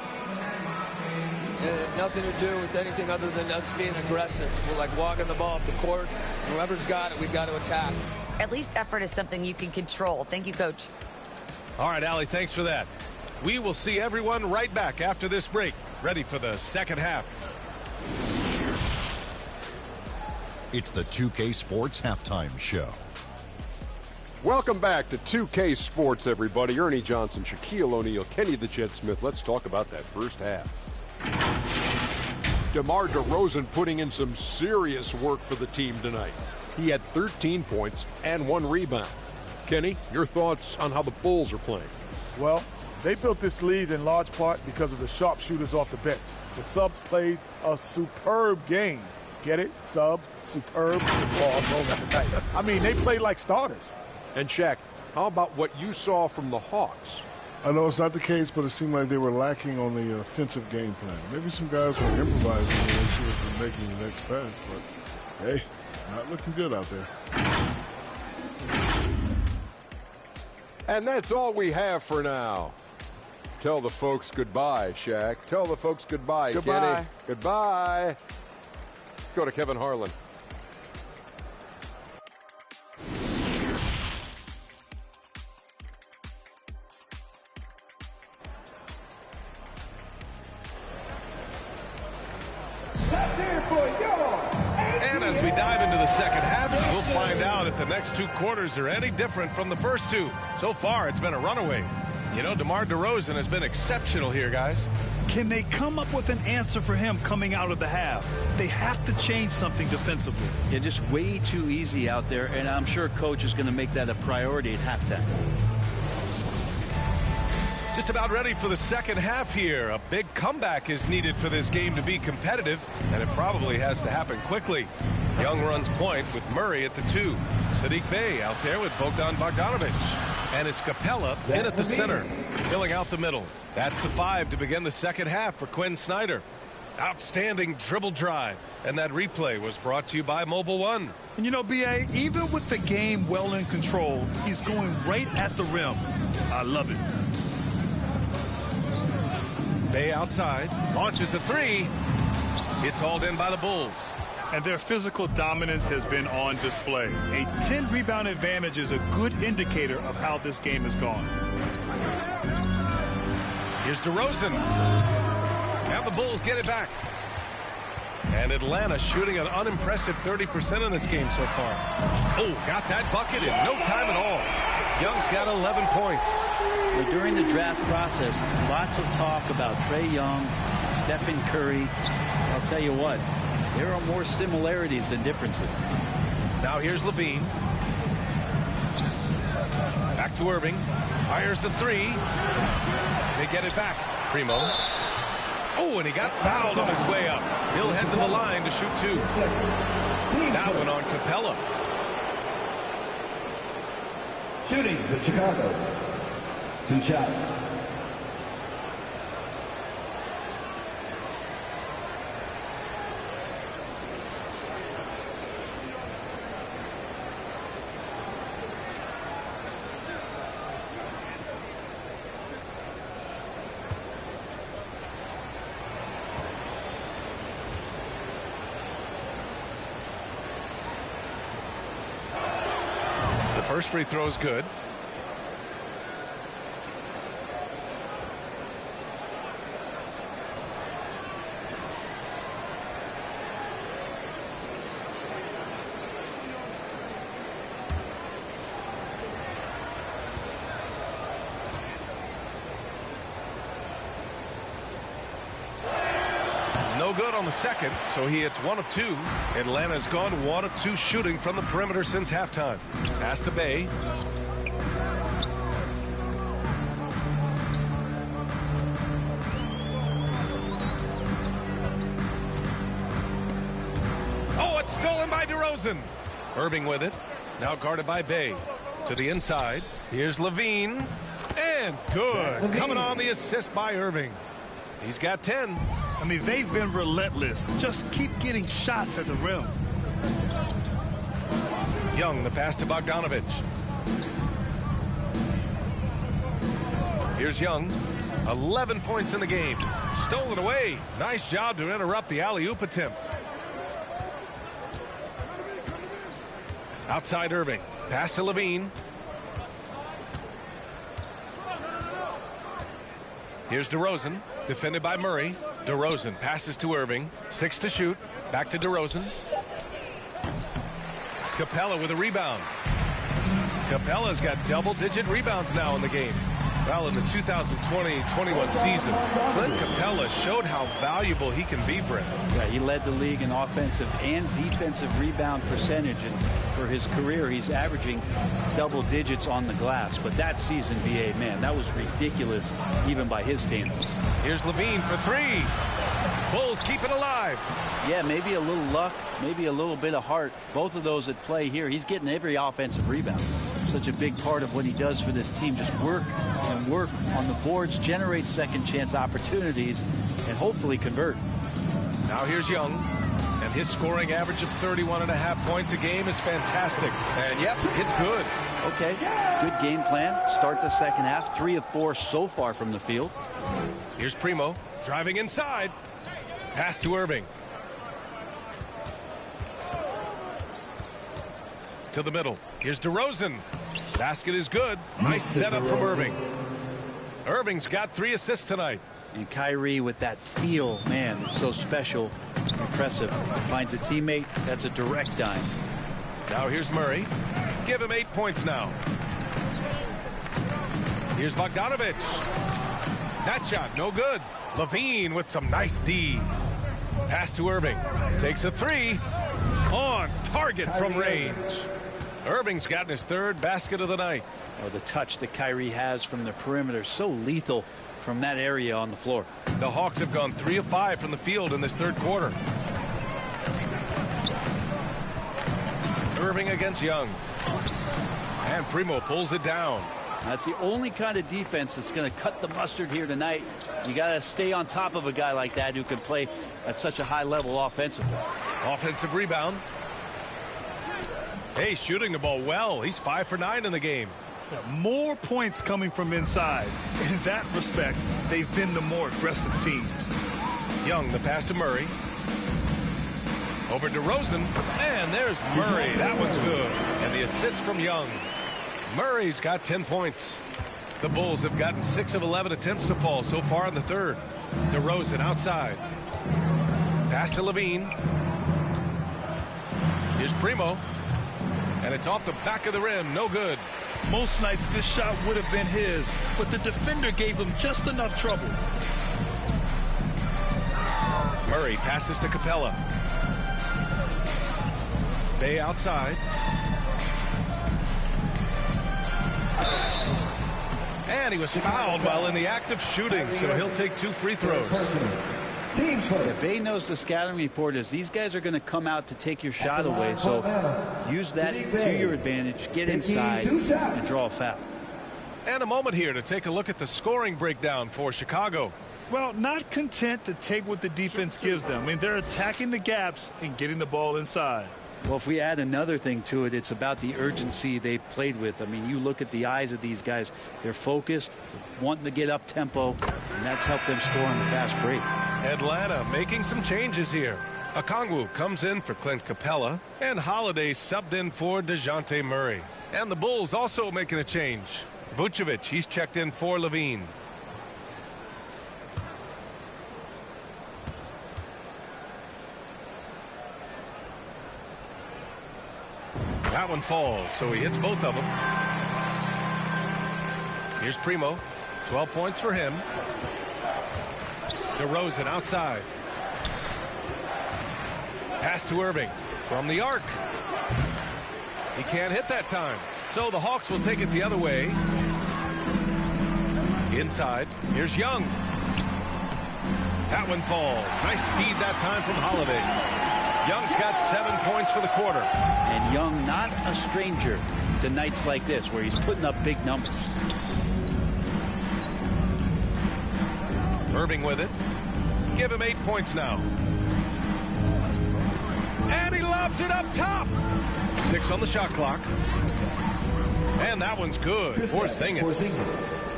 I: It had nothing to do with anything other than us being aggressive. We're like walking the ball up the court. Whoever's got it, we've got to attack.
D: At least effort is something you can control. Thank you, Coach.
C: All right, Allie, thanks for that. We will see everyone right back after this break, ready for the second half.
J: It's the 2K Sports Halftime Show.
K: Welcome back to 2K Sports, everybody. Ernie Johnson, Shaquille O'Neal, Kenny the Jet Smith. Let's talk about that first half. DeMar DeRozan putting in some serious work for the team tonight. He had 13 points and 1 rebound. Kenny, your thoughts on how the Bulls are playing?
L: Well, they built this lead in large part because of the sharpshooters off the bench. The subs played a superb game. Get it? Sub, superb, ball rolling tonight. I mean, they played like starters.
K: And Shaq, how about what you saw from the Hawks?
M: I know it's not the case, but it seemed like they were lacking on the offensive game plan. Maybe some guys were improvising when they should have been making the next pass, but hey, not looking good out there.
K: And that's all we have for now. Tell the folks goodbye, Shaq. Tell the folks goodbye, Kenny. Goodbye. Go to Kevin Harlan.
C: And as we dive into the second half, we'll find out if the next 2 quarters are any different from the first 2. So far, it's been a runaway. You know, DeMar DeRozan has been exceptional here, guys.
E: Can they come up with an answer for him coming out of the half? They have to change something defensively.
F: Yeah, just way too easy out there, and I'm sure coach is going to make that a priority at halftime.
C: Just about ready for the second half here. A big comeback is needed for this game to be competitive, and it probably has to happen quickly. Young runs point with Murray at the 2. Saddiq Bey out there with Bogdan Bogdanovic. And it's Capella in at the center, filling out the middle. That's the 5 to begin the second half for Quinn Snyder. Outstanding dribble drive. And that replay was brought to you by Mobile One.
E: And you know, B.A., even with the game well in control, he's going right at the rim. I love it.
C: Bey outside, launches a 3. It's hauled in by the Bulls.
E: And their physical dominance has been on display. A 10-rebound advantage is a good indicator of how this game has gone.
C: Here's DeRozan. Now the Bulls get it back. And Atlanta shooting an unimpressive 30% in this game so far. Oh, got that bucket in no time at all. Young's got 11 points.
F: Well, during the draft process, lots of talk about Trae Young and Stephen Curry. I'll tell you what, there are more similarities than differences.
C: Now here's Levine. Back to Irving. Fires the 3. They get it back. Primo. Oh, and he got fouled on his way up. He'll head to the line to shoot 2. That one on Capella.
H: Shooting for Chicago. 2 shots.
C: First free throw is good. No good on the second, so he hits 1 of 2. Atlanta's gone 1 of 2 shooting from the perimeter since halftime. Pass to Bey. Oh, it's stolen by DeRozan. Irving with it. Now guarded by Bey. To the inside. Here's Levine. And good. Coming on the assist by Irving. He's got 10.
E: I mean, they've been relentless. Just keep getting shots at the rim.
C: Young, the pass to Bogdanovic. Here's Young. 11 points in the game. Stolen away. Nice job to interrupt the alley-oop attempt. Outside Irving. Pass to Levine. Here's DeRozan. Defended by Murray. DeRozan passes to Irving. 6 to shoot. Back to DeRozan. Capella with a rebound. Capella's got double-digit rebounds now in the game. Well, in the 2020-21 season, Clint Capella showed how valuable he can be, Brent.
F: Yeah, he led the league in offensive and defensive rebound percentage, and for his career, he's averaging double digits on the glass. But that season, B.A., man, that was ridiculous, even by his standards.
C: Here's Levine for 3. Bulls keep it alive.
F: Yeah, maybe a little luck, maybe a little bit of heart. Both of those at play here. He's getting every offensive rebound. Such a big part of what he does for this team. Just work and work on the boards, generate second chance opportunities, and hopefully convert.
C: Now here's Young, and his scoring average of 31.5 points a game is fantastic. And yep, it's good.
F: Okay, good game plan. Start the second half. 3 of 4 so far from the field.
C: Here's Primo driving inside. Pass to Irving. To the middle. Here's DeRozan. Basket is good. Nice setup from Irving. Irving's got 3 assists tonight.
F: And Kyrie with that feel, man, it's so special, impressive. Finds a teammate. That's a direct dime.
C: Now here's Murray. Give him 8 points now. Here's Bogdanovic. That shot, no good. Levine with some nice D. Pass to Irving. Takes a 3. On target from range. Irving's gotten his 3rd basket of the night.
F: Oh, the touch that Kyrie has from the perimeter, so lethal from that area on the floor.
C: The Hawks have gone 3 of 5 from the field in this 3rd quarter. Irving against Young. And Primo pulls it down.
F: That's the only kind of defense that's going to cut the mustard here tonight. You got to stay on top of a guy like that who can play at such a high level offensively.
C: Offensive rebound. Hey, shooting the ball well. He's 5 for 9 in the game.
E: Yeah, more points coming from inside. In that respect, they've been the more aggressive team.
C: Young, the pass to Murray. Over to DeRozan. And there's Murray. That one's good. And the assist from Young. Murray's got 10 points. The Bulls have gotten 6 of 11 attempts to fall so far in the 3rd. DeRozan outside. Pass to Levine. Here's Primo. And it's off the back of the rim. No good.
E: Most nights this shot would have been his, but the defender gave him just enough trouble.
C: Murray passes to Capella. Bay outside. And he was fouled while in the act of shooting, so he'll take 2 free throws.
F: Yeah, Bay knows the scouting report is these guys are going to come out to take your shot away, so use that to your advantage, get inside, and draw a foul.
C: And a moment here to take a look at the scoring breakdown for Chicago.
E: Well, not content to take what the defense gives them. I mean, they're attacking the gaps and getting the ball inside.
F: Well, if we add another thing to it, it's about the urgency they've played with. I mean, you look at the eyes of these guys. They're focused, wanting to get up tempo, and that's helped them score on the fast break.
C: Atlanta making some changes here. Okongwu comes in for Clint Capella, and Holiday subbed in for DeJounte Murray. And the Bulls also making a change. Vucevic, he's checked in for Levine. That one falls, so he hits both of them. Here's Primo. 12 points for him. DeRozan outside. Pass to Irving from the arc. He can't hit that time. So the Hawks will take it the other way. Inside. Here's Young. That one falls. Nice feed that time from Holiday. Young's got 7 points for the quarter.
F: And Young not a stranger to nights like this where he's putting up big numbers.
C: Irving with it. Give him 8 points now. And he lobs it up top. 6 on the shot clock. And that one's good. Porzingis.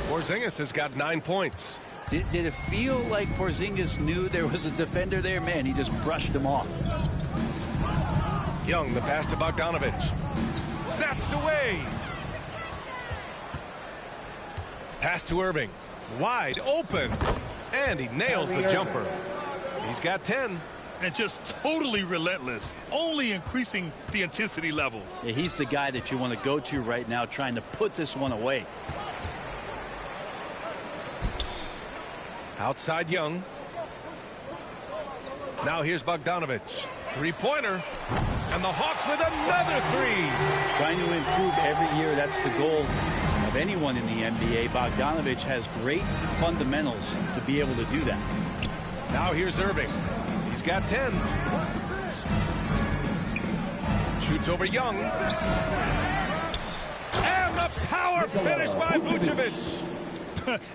C: Porzingis has got 9 points.
F: Did it feel like Porzingis knew there was a defender there? Man, he just brushed him off.
C: Young, the pass to Bogdanovic. Snatched away. Pass to Irving. Wide open. And he nails the jumper. He's got 10.
E: And just totally relentless, only increasing the intensity level.
F: Yeah, he's the guy that you want to go to right now, trying to put this one away.
C: Outside Young. Now here's Bogdanovich. Three-pointer. And the Hawks with another three.
F: Trying to improve every year. That's the goal of anyone in the NBA. Bogdanovich has great fundamentals to be able to do that.
C: Now here's Irving. He's got 10. Shoots over Young. And the power finish by Vucevic.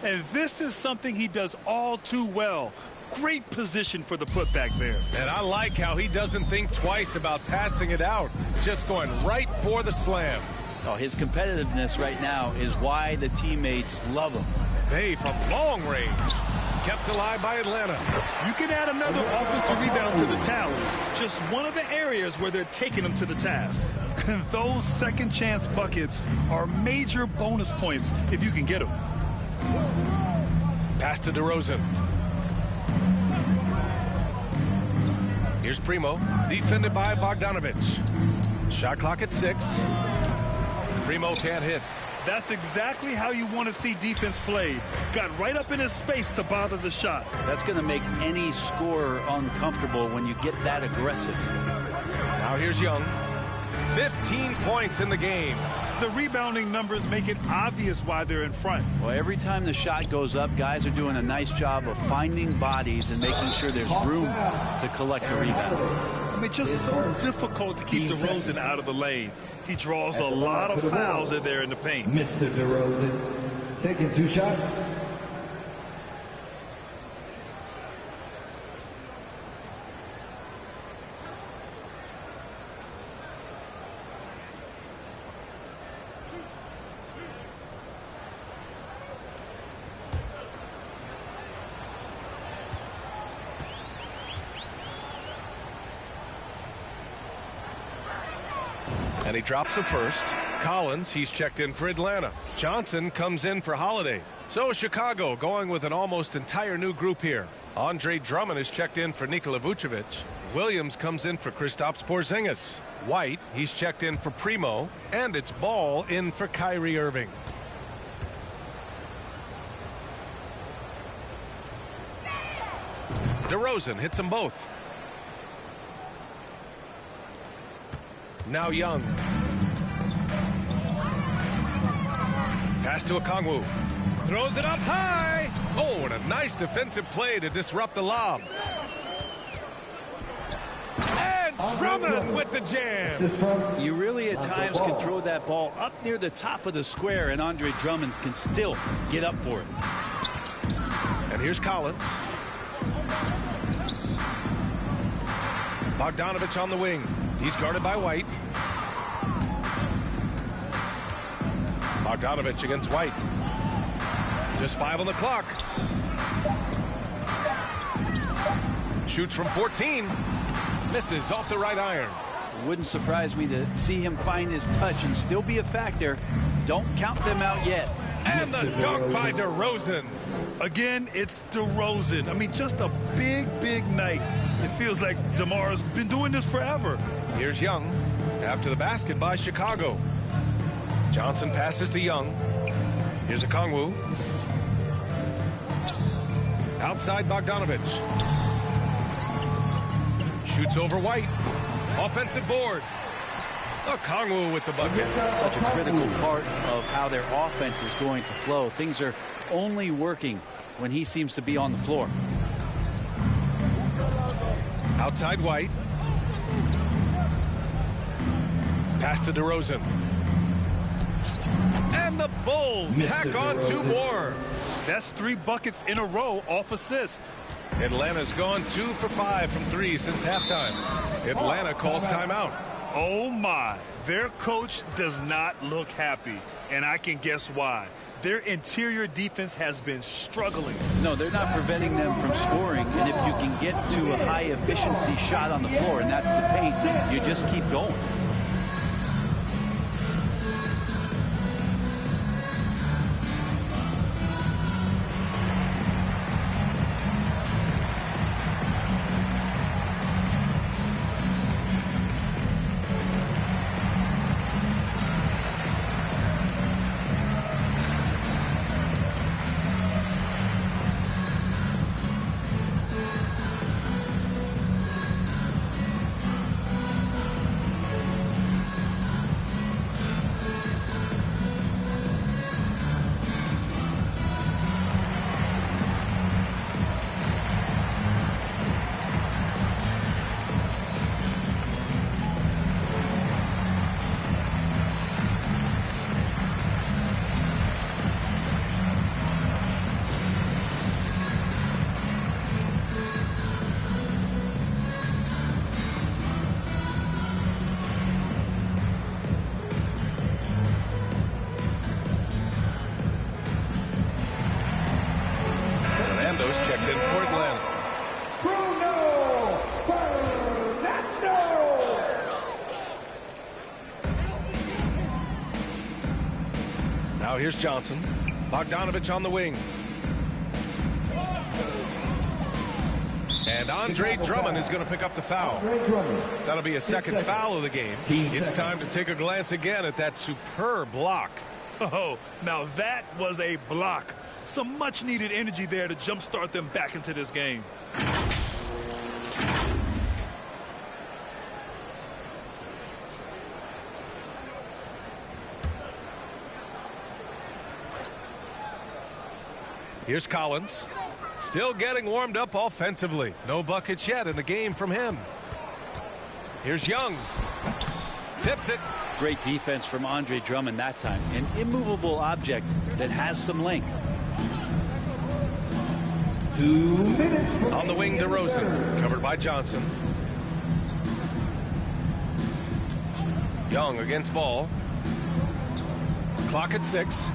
E: And this is something he does all too well. Great position for the putback there.
C: And I like how he doesn't think twice about passing it out. Just going right for the slam.
F: Oh, his competitiveness right now is why the teammates love him.
C: Hey, from long range. Kept alive by Atlanta.
E: You can add another offensive rebound to the tally. Just one of the areas where they're taking them to the task. And those second chance buckets are major bonus points if you can get them.
C: Pass to DeRozan. Here's Primo, defended by Bogdanovich. Shot clock at 6. Primo can't hit.
E: That's exactly how you want to see defense played. Got right up in his space to bother the shot.
F: That's going to make any scorer uncomfortable when you get that aggressive.
C: Now here's Young. 15 points in the game.
E: The rebounding numbers make it obvious why they're in front.
F: Well, every time the shot goes up, guys are doing a nice job of finding bodies and making sure there's room to collect the rebound.
E: I mean, just so difficult to keep DeRozan out of the lane. He draws a lot of fouls in there in the paint.
H: Mr. DeRozan taking 2 shots.
C: And he drops the first. Collins, he's checked in for Atlanta. Johnson comes in for Holiday. So Chicago going with an almost entire new group here. Andre Drummond is checked in for Nikola Vucevic. Williams comes in for Kristaps Porzingis. White, he's checked in for Primo. And it's Ball in for Kyrie Irving. DeRozan hits them both. Now Young. Pass to Okongwu. Throws it up high. Oh, and a nice defensive play to disrupt the lob. And Drummond with the jam.
F: You really at times can throw that ball up near the top of the square, and Andre Drummond can still get up for it.
C: And here's Collins. Bogdanovich on the wing. He's guarded by White. Bogdanovich against White. Just 5 on the clock. Shoots from 14. Misses off the right iron.
F: It wouldn't surprise me to see him find his touch and still be a factor. Don't count them out yet.
C: And the dunk by DeRozan.
E: Again, it's DeRozan. I mean, just a big, big night. It feels like DeMar's been doing this forever.
C: Here's Young. After the basket by Chicago. Johnson passes to Young. Here's Okongwu. Outside Bogdanovich. Shoots over White. Offensive board. Okongwu with the bucket.
F: Such a critical part of how their offense is going to flow. Things are only working when he seems to be on the floor.
C: Outside White. Pass to DeRozan. And the Bulls tack on 2 more.
E: That's 3 buckets in a row off assist.
C: Atlanta's gone 2 for 5 from 3 since halftime. Atlanta calls timeout.
E: Oh my, their coach does not look happy, and I can guess why. Their interior defense has been struggling.
F: No, they're not preventing them from scoring, and if you can get to a high efficiency shot on the floor, and that's the paint, you just keep going.
C: Now here's Johnson. Bogdanovich on the wing. And Andre Drummond is going to pick up the foul. That'll be a second foul of the game. It's time to take a glance again at that superb block.
E: Oh, now that was a block. Some much needed energy there to jumpstart them back into this game.
C: Here's Collins. Still getting warmed up offensively. No buckets yet in the game from him. Here's Young. Tips it.
F: Great defense from Andre Drummond that time. An immovable object that has some length.
H: 2 minutes.
C: On the wing, DeRozan. Covered by Johnson. Young against Ball. Clock at 6.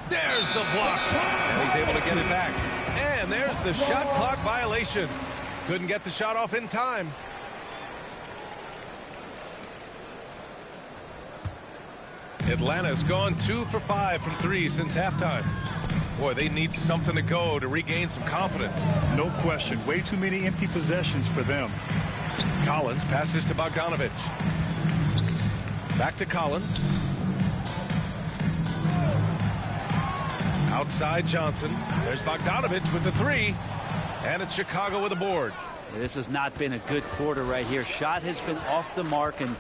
C: There's the block. And he's able to get it back. And there's the shot clock violation. Couldn't get the shot off in time. Atlanta's gone 2 for 5 from 3 since halftime. Boy, they need something to go to regain some confidence.
E: No question. Way too many empty possessions for them.
C: Collins passes to Bogdanovich. Back to Collins. Outside Johnson. There's Bogdanovich with the 3. And it's Chicago with a board.
F: This has not been a good quarter right here. Shot has been off the mark, and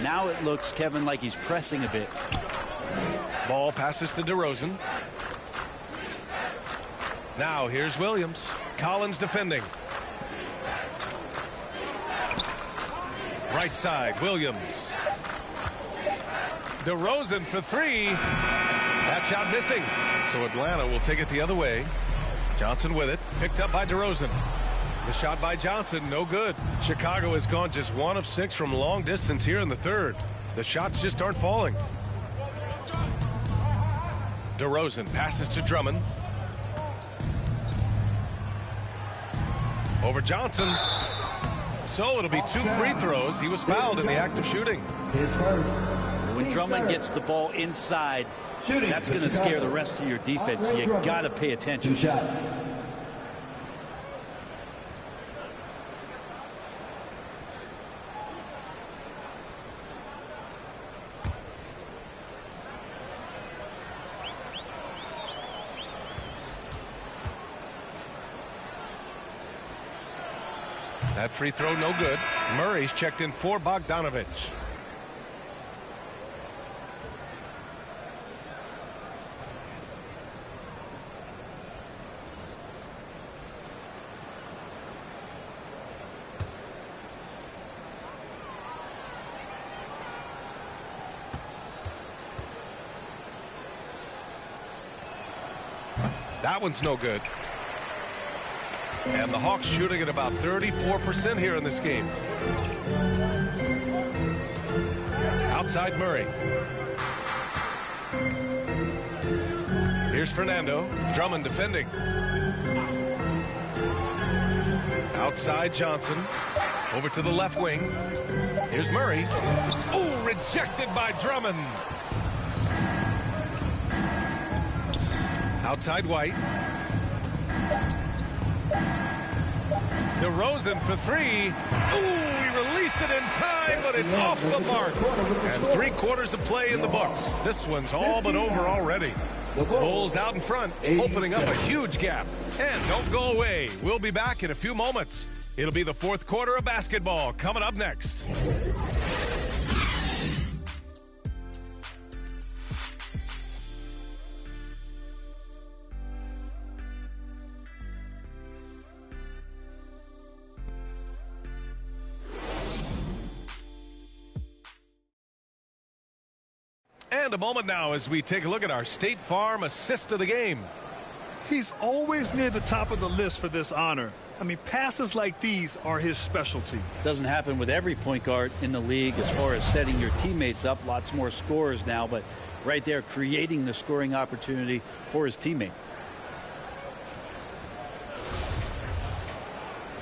F: now it looks, Kevin, like he's pressing a bit.
C: Ball passes to DeRozan. Now here's Williams. Collins defending. Right side, Williams. DeRozan for 3. That shot missing. So Atlanta will take it the other way. Johnson with it. Picked up by DeRozan. The shot by Johnson, no good. Chicago has gone just 1 of 6 from long distance here in the third. The shots just aren't falling. DeRozan passes to Drummond. Over Johnson. So it'll be 2 free throws. He was fouled in the act of shooting.
F: When Drummond gets the ball inside, that's going to scare the rest of your defense. You got to pay attention.
H: 2 shots.
C: That free throw no good. Murray's checked in for Bogdanovich. That one's no good. And the Hawks shooting at about 34% here in this game. Outside Murray. Here's Fernando. Drummond defending. Outside Johnson. Over to the left wing. Here's Murray. Oh, rejected by Drummond. Outside White. DeRozan for 3. Ooh, he released it in time, but it's off the mark. And 3/4 of play in the books. This one's all but over already. Bulls out in front, opening up a huge gap. And don't go away. We'll be back in a few moments. It'll be the 4th quarter of basketball coming up next. And a moment now as we take a look at our State Farm assist of the game.
E: He's always near the top of the list for this honor. I mean, passes like these are his specialty.
F: Doesn't happen with every point guard in the league as far as setting your teammates up. Lots more scorers now, but right there creating the scoring opportunity for his teammate.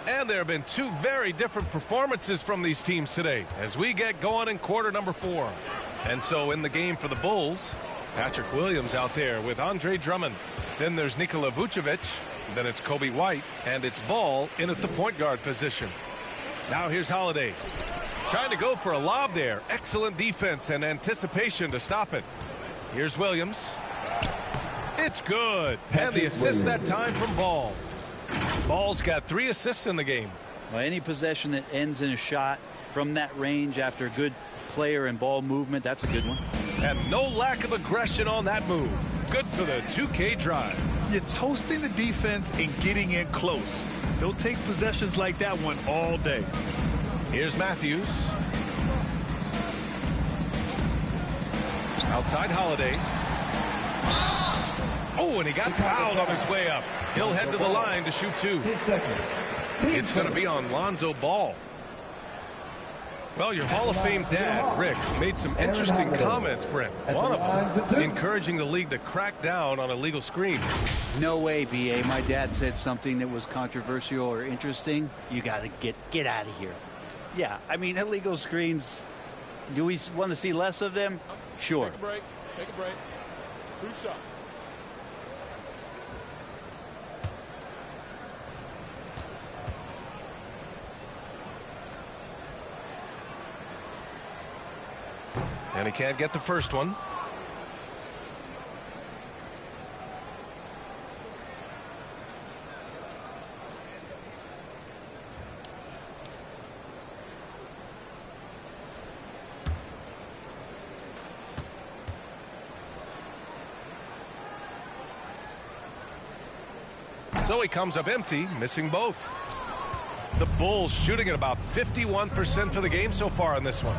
C: And there have been two very different performances from these teams today as we get going in quarter number 4. And so in the game for the Bulls, Patrick Williams out there with Andre Drummond. Then there's Nikola Vucevic. Then it's Kobe White. And it's Ball in at the point guard position. Now here's Holiday. Trying to go for a lob there. Excellent defense and anticipation to stop it. Here's Williams. It's good. And the assist that time from Ball. Ball's got 3 assists in the game.
F: Well, any possession that ends in a shot from that range after a good player and ball movement, that's a good one.
C: And no lack of aggression on that move. Good for the 2K drive.
E: You're toasting the defense and getting in close. They'll take possessions like that one all day.
C: Here's Matthews. Outside Holiday. Oh, and he got fouled on his way up. He'll head to the line to shoot 2. It's going to be on Lonzo Ball. Well, your Hall of Fame dad, Rick, made some interesting comments, Brent. One of them encouraging the league to crack down on illegal screens.
F: No way, B.A. My dad said something that was controversial or interesting. You got to get out of here. Yeah, I mean, illegal screens, do we want to see less of them? Sure.
G: Take a break. Take a break. 2 shots.
C: And he can't get the first one. So he comes up empty, missing both. The Bulls shooting at about 51% for the game so far on this one.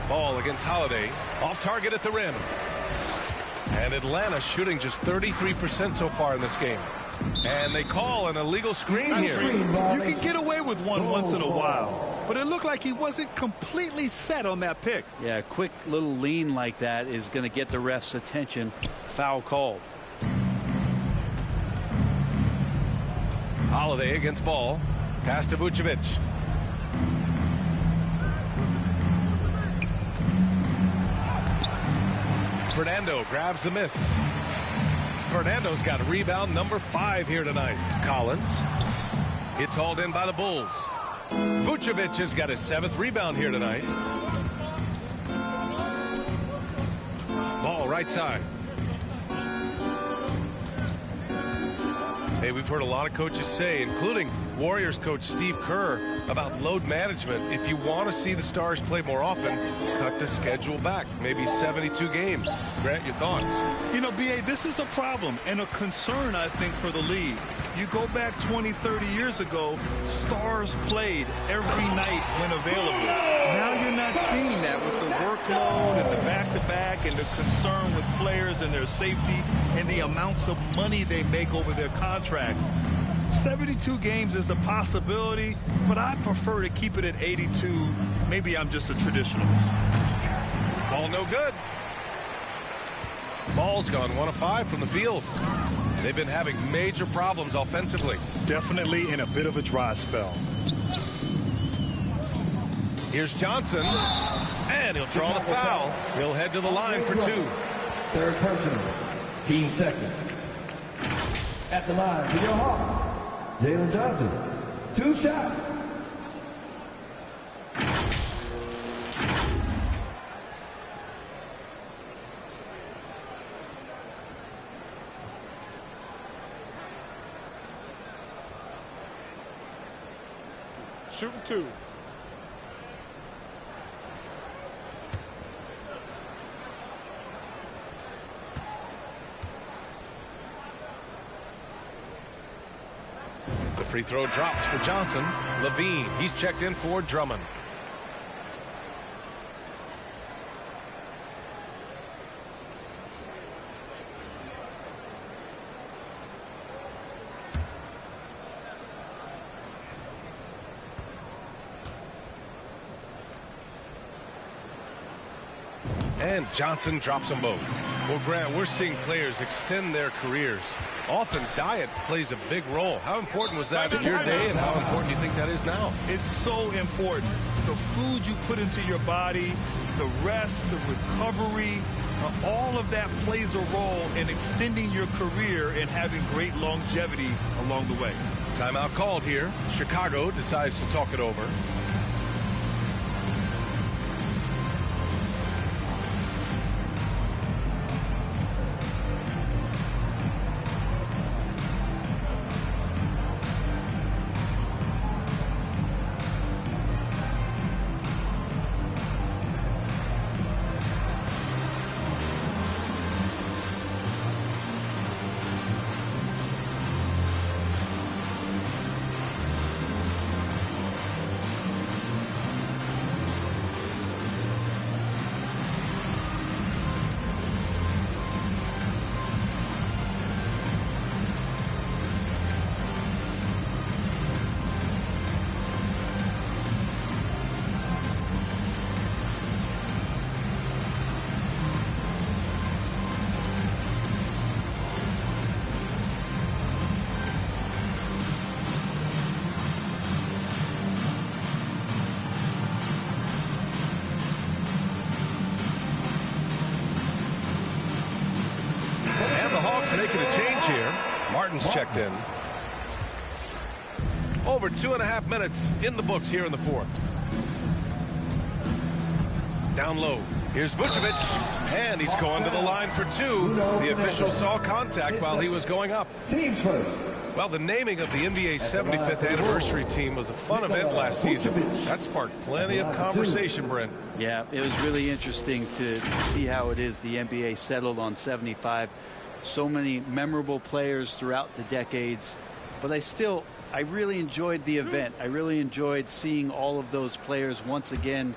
C: Ball against Holiday. Off target at the rim. And Atlanta shooting just 33% so far in this game. And they call an illegal screen here.
E: You can get away with one once in a while, but it looked like he wasn't completely set on that pick.
F: Yeah, a quick little lean like that is going to get the ref's attention. Foul called.
C: Holiday against Ball. Pass to Vucevic. Fernando grabs the miss. Fernando's got rebound number 5 here tonight. Collins. It's hauled in by the Bulls. Vucevic has got his 7th rebound here tonight. Ball right side. Hey, we've heard a lot of coaches say, including Warriors coach Steve Kerr, about load management. If you want to see the Stars play more often, cut the schedule back. Maybe 72 games. Grant, your thoughts?
E: You know, B.A., this is a problem and a concern, I think, for the league. You go back 20, 30 years ago, Stars played every night when available. Now you're not seeing that with the workload and the back-to-back and the concern with players and their safety and the amounts of money they make over their contracts. 72 games is a possibility, but I prefer to keep it at 82. Maybe I'm just a traditionalist.
C: Ball no good. Ball's gone 1 of 5 from the field. They've been having major problems offensively.
E: Definitely in a bit of a dry spell.
C: Here's Johnson, and he'll draw the foul. He'll head to the line for 2.
H: Third personal, team second. At the line for your Hawks, Jalen Johnson, 2 shots.
G: Shooting 2.
C: The free throw drops for Johnson. Levine, he's checked in for Drummond. And Johnson drops them both. Well, Grant, we're seeing players extend their careers. Often diet plays a big role. How important was that in your day, and how important do you think that is now?
E: It's so important. The food you put into your body, the rest, the recovery, all of that plays a role in extending your career and having great longevity along the way.
C: Timeout called here. Chicago decides to talk it over. Making a change here. Martin's checked in. Over 2.5 minutes in the books here in the fourth. Down low. Here's Vucevic, and he's going to the line for two. The official saw contact while he was going up. Well, the naming of the NBA's 75th anniversary team was a fun event last season. That sparked plenty of conversation, Brent.
F: Yeah, it was really interesting to see how it is the NBA settled on 75. So many memorable players throughout the decades, but I really enjoyed the event. I really enjoyed seeing all of those players once again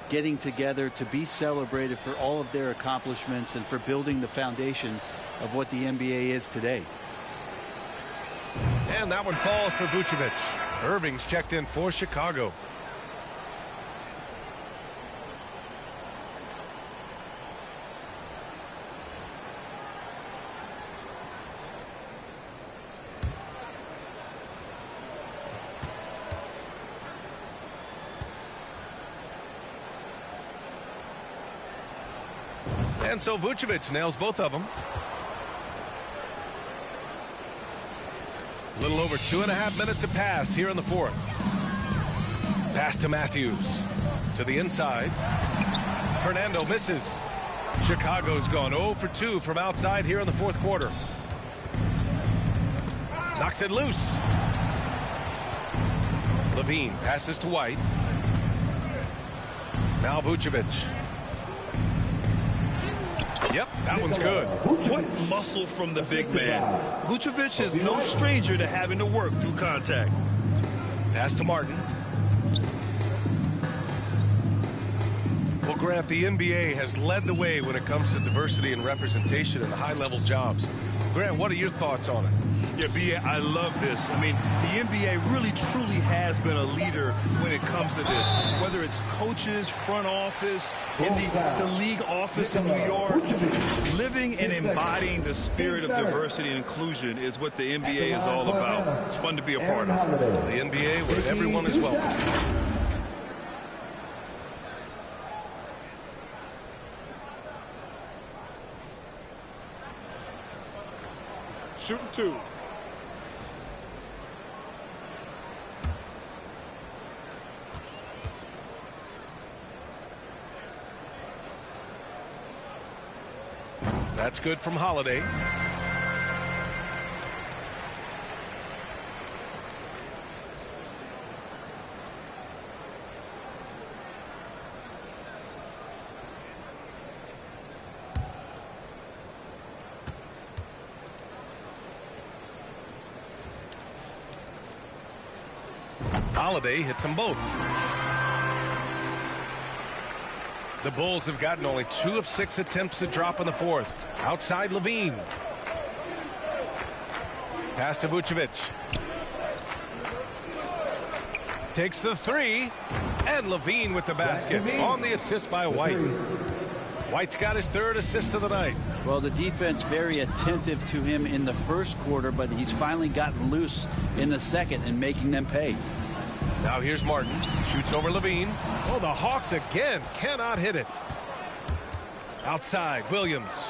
F: getting together to be celebrated for all of their accomplishments and for building the foundation of what the NBA is today.
C: And that one falls for Vucevic. Irving's checked in for Chicago. And so Vucevic nails both of them. A little over 2.5 minutes have passed here in the fourth. Pass to Matthews. To the inside. Fernando misses. Chicago's gone 0 for 2 from outside here in the fourth quarter. Knocks it loose. Levine passes to White. Now Vucevic. Yep, that one's good.
E: What muscle from the big man. Vucevic is no stranger to having to work through contact.
C: Pass to Martin. Well, Grant, the NBA has led the way when it comes to diversity and representation in the high-level jobs. Grant, what are your thoughts on it?
E: Yeah, B.A., I love this. I mean, the NBA really, truly has been a leader when it comes to this. Whether it's coaches, front office, in the league office in New York, living and embodying the spirit of diversity and inclusion is what the NBA is all about. It's fun to be a part of.
C: The NBA where everyone is welcome.
L: Shooting two.
C: That's good from Holiday. Holiday hits them both. The Bulls have gotten only 2 of 6 attempts to drop in the fourth. Outside Levine. Pass to Vucevic. Takes the three. And Levine with the basket on the assist by White. White's got his third assist of the night.
F: Well, the defense very attentive to him in the first quarter, but he's finally gotten loose in the second and making them pay.
C: Now here's Martin. Shoots over Levine. Oh, the Hawks again cannot hit it. Outside, Williams.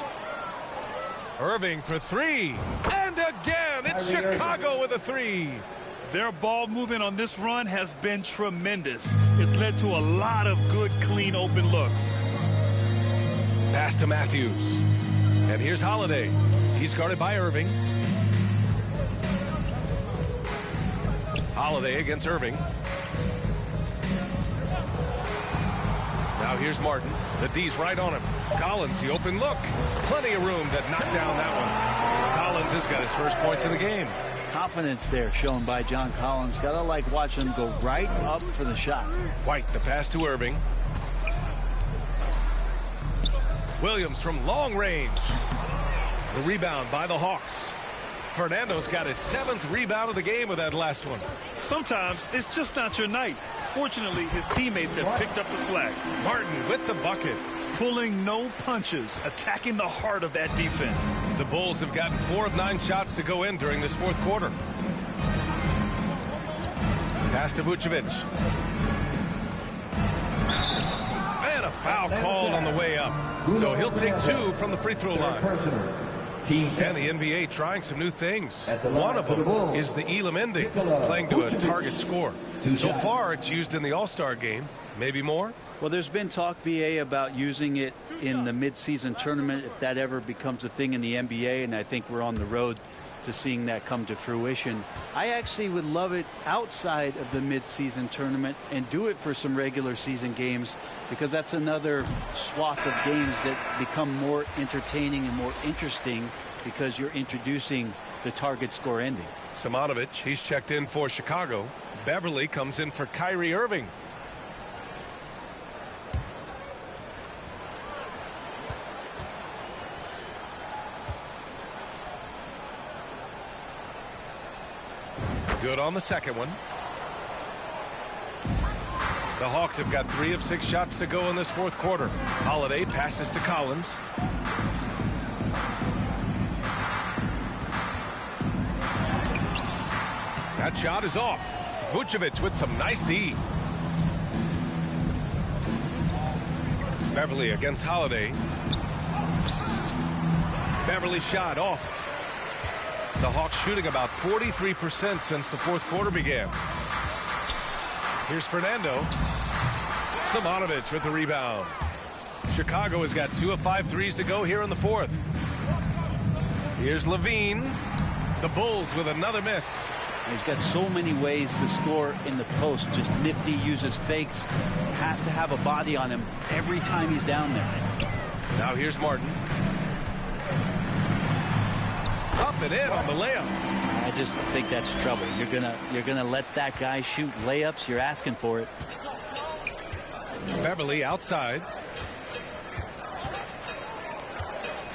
C: Irving for three. And again, it's Chicago with a three.
E: Their ball movement on this run has been tremendous. It's led to a lot of good, clean, open looks.
C: Pass to Matthews. And here's Holiday. He's guarded by Irving. Holiday against Irving. Now here's Martin. The D's right on him. Collins, the open look. Plenty of room to knock down that one. Collins has got his first points of the game.
F: Confidence there shown by John Collins. Gotta like watching him go right up for the shot.
C: White, the pass to Irving. Williams from long range. The rebound by the Hawks. Fernando's got his 7th rebound of the game with that last one.
E: Sometimes it's just not your night. Fortunately, his teammates have picked up the slack.
C: Martin with the bucket.
E: Pulling no punches, attacking the heart of that defense.
C: The Bulls have gotten 4 of 9 shots to go in during this fourth quarter. Pass to Vucevic. And a foul called on the way up. So he'll take 2 from the free throw line. And the NBA trying some new things. One of them is the Elam ending, playing to a target score. So far, it's used in the All-Star game. Maybe more?
F: Well, there's been talk, BA, about using it in the midseason tournament if that ever becomes a thing in the NBA, and I think we're on the road to seeing that come to fruition. I actually would love it outside of the midseason tournament and do it for some regular season games, because that's another swath of games that become more entertaining and more interesting because you're introducing the target score ending.
C: Simonovic, he's checked in for Chicago. Beverly comes in for Kyrie Irving. Good on the second one. The Hawks have got 3 of 6 shots to go in this fourth quarter. Holiday passes to Collins. That shot is off. Vucevic with some nice D. Beverly against Holiday. Beverly shot off. The Hawks shooting about 43% since the fourth quarter began. Here's Fernando. Simonovic with the rebound. Chicago has got 2 of 5 threes to go here in the fourth. Here's Levine. The Bulls with another miss.
F: He's got so many ways to score in the post. Just nifty, uses fakes. You have to have a body on him every time he's down there.
C: Now here's Martin. Up and in on the layup.
F: I just think that's trouble. You're gonna let that guy shoot layups. You're asking for it.
C: Beverly outside.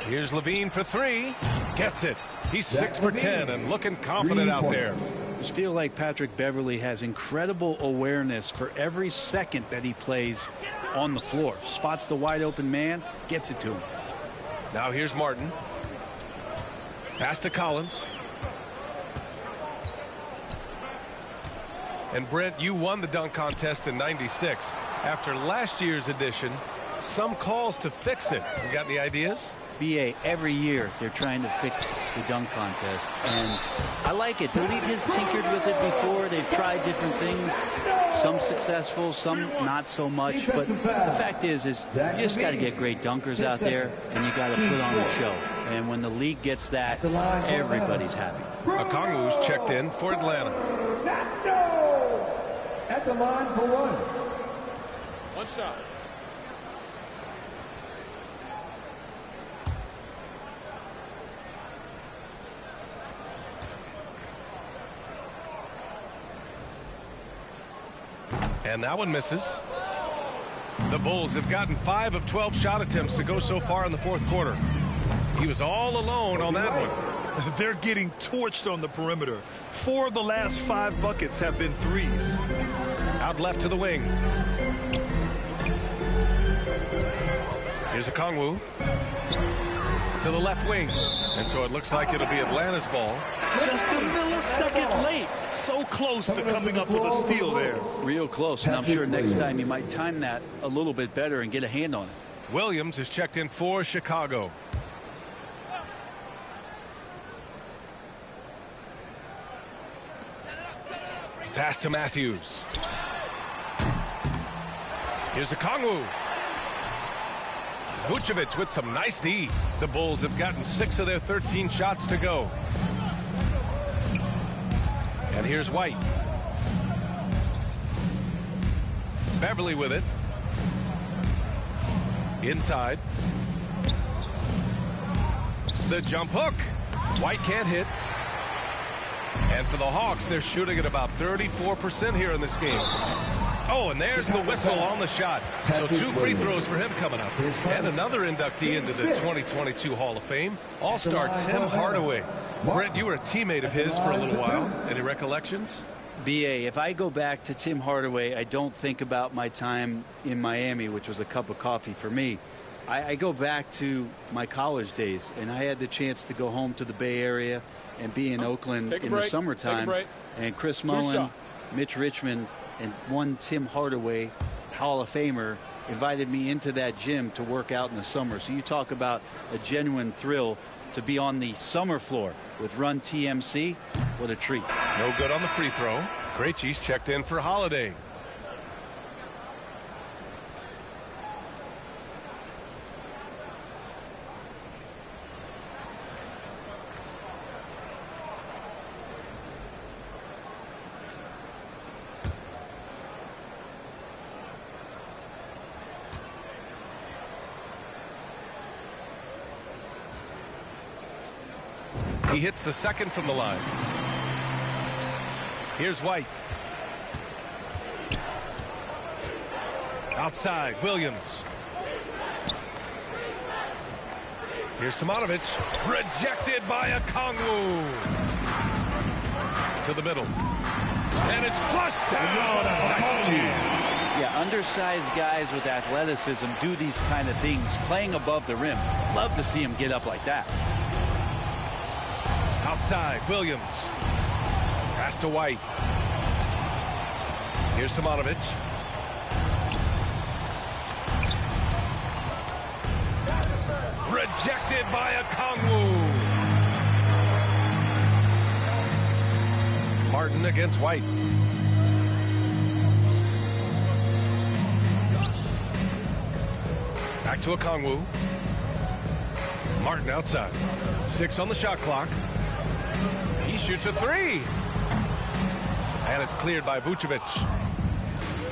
C: Here's Levine for 3. Gets it. He's 6 for 10 and looking confident out there.
F: I just feel like Patrick Beverly has incredible awareness for every second that he plays on the floor. Spots the wide open man, gets it to him.
C: Now here's Martin. Pass to Collins. And Brent, you won the dunk contest in '96. After last year's edition, some calls to fix it. You got any ideas?
F: BA, every year they're trying to fix the dunk contest, and I like it. The league has tinkered with it before. They've tried different things, some successful, some not so much, but the fact is you just got to get great dunkers out there, and you got to put on a show. And when the league gets that, everybody's happy.
C: Okongwu's checked in for Atlanta.
H: At the line for 1.
G: One shot.
C: And that one misses. The Bulls have gotten 5 of 12 shot attempts to go so far in the fourth quarter. He was all alone on that one.
E: They're getting torched on the perimeter. 4 of the last 5 buckets have been threes.
C: Out left to the wing. Here's Okongwu to the left wing. And so it looks like it'll be Atlanta's ball.
E: Just a millisecond late. So close to coming up with a steal there.
F: Real close, and I'm sure next time you might time that a little bit better and get a hand on it.
C: Williams is checked in for Chicago. Pass to Matthews. Here's Okongwu. Vucevic with some nice D. The Bulls have gotten 6 of their 13 shots to go. And here's White. Beverly with it. Inside. The jump hook. White can't hit. And for the Hawks, they're shooting at about 34% here in this game. Oh, and there's the whistle on the shot. So 2 free throws for him coming up. And another inductee into the 2022 Hall of Fame, All-Star Tim Hardaway. Brent, you were a teammate of his for a little while. Any recollections?
F: BA, if I go back to Tim Hardaway, I don't think about my time in Miami, which was a cup of coffee for me. I go back to my college days, and I had the chance to go home to the Bay Area and be in Oakland in the summertime. And Chris Mullin, Mitch Richmond, and one Tim Hardaway, Hall of Famer, invited me into that gym to work out in the summer. So you talk about a genuine thrill to be on the summer floor with Run TMC. What a treat.
C: No good on the free throw. Krejci's checked in for Holiday. He hits the second from the line. Here's White. Outside, Williams. Here's Simonovic. Rejected by Okongwu. To the middle. And it's flushed down. Nice jam.
F: Yeah, undersized guys with athleticism do these kind of things, playing above the rim. Love to see him get up like that.
C: Outside, Williams. Pass to White. Here's Simonovic. Rejected by Okongwu. Martin against White. Back to Okongwu. Martin outside. 6 on the shot clock. He shoots a 3. And it's cleared by Vucevic.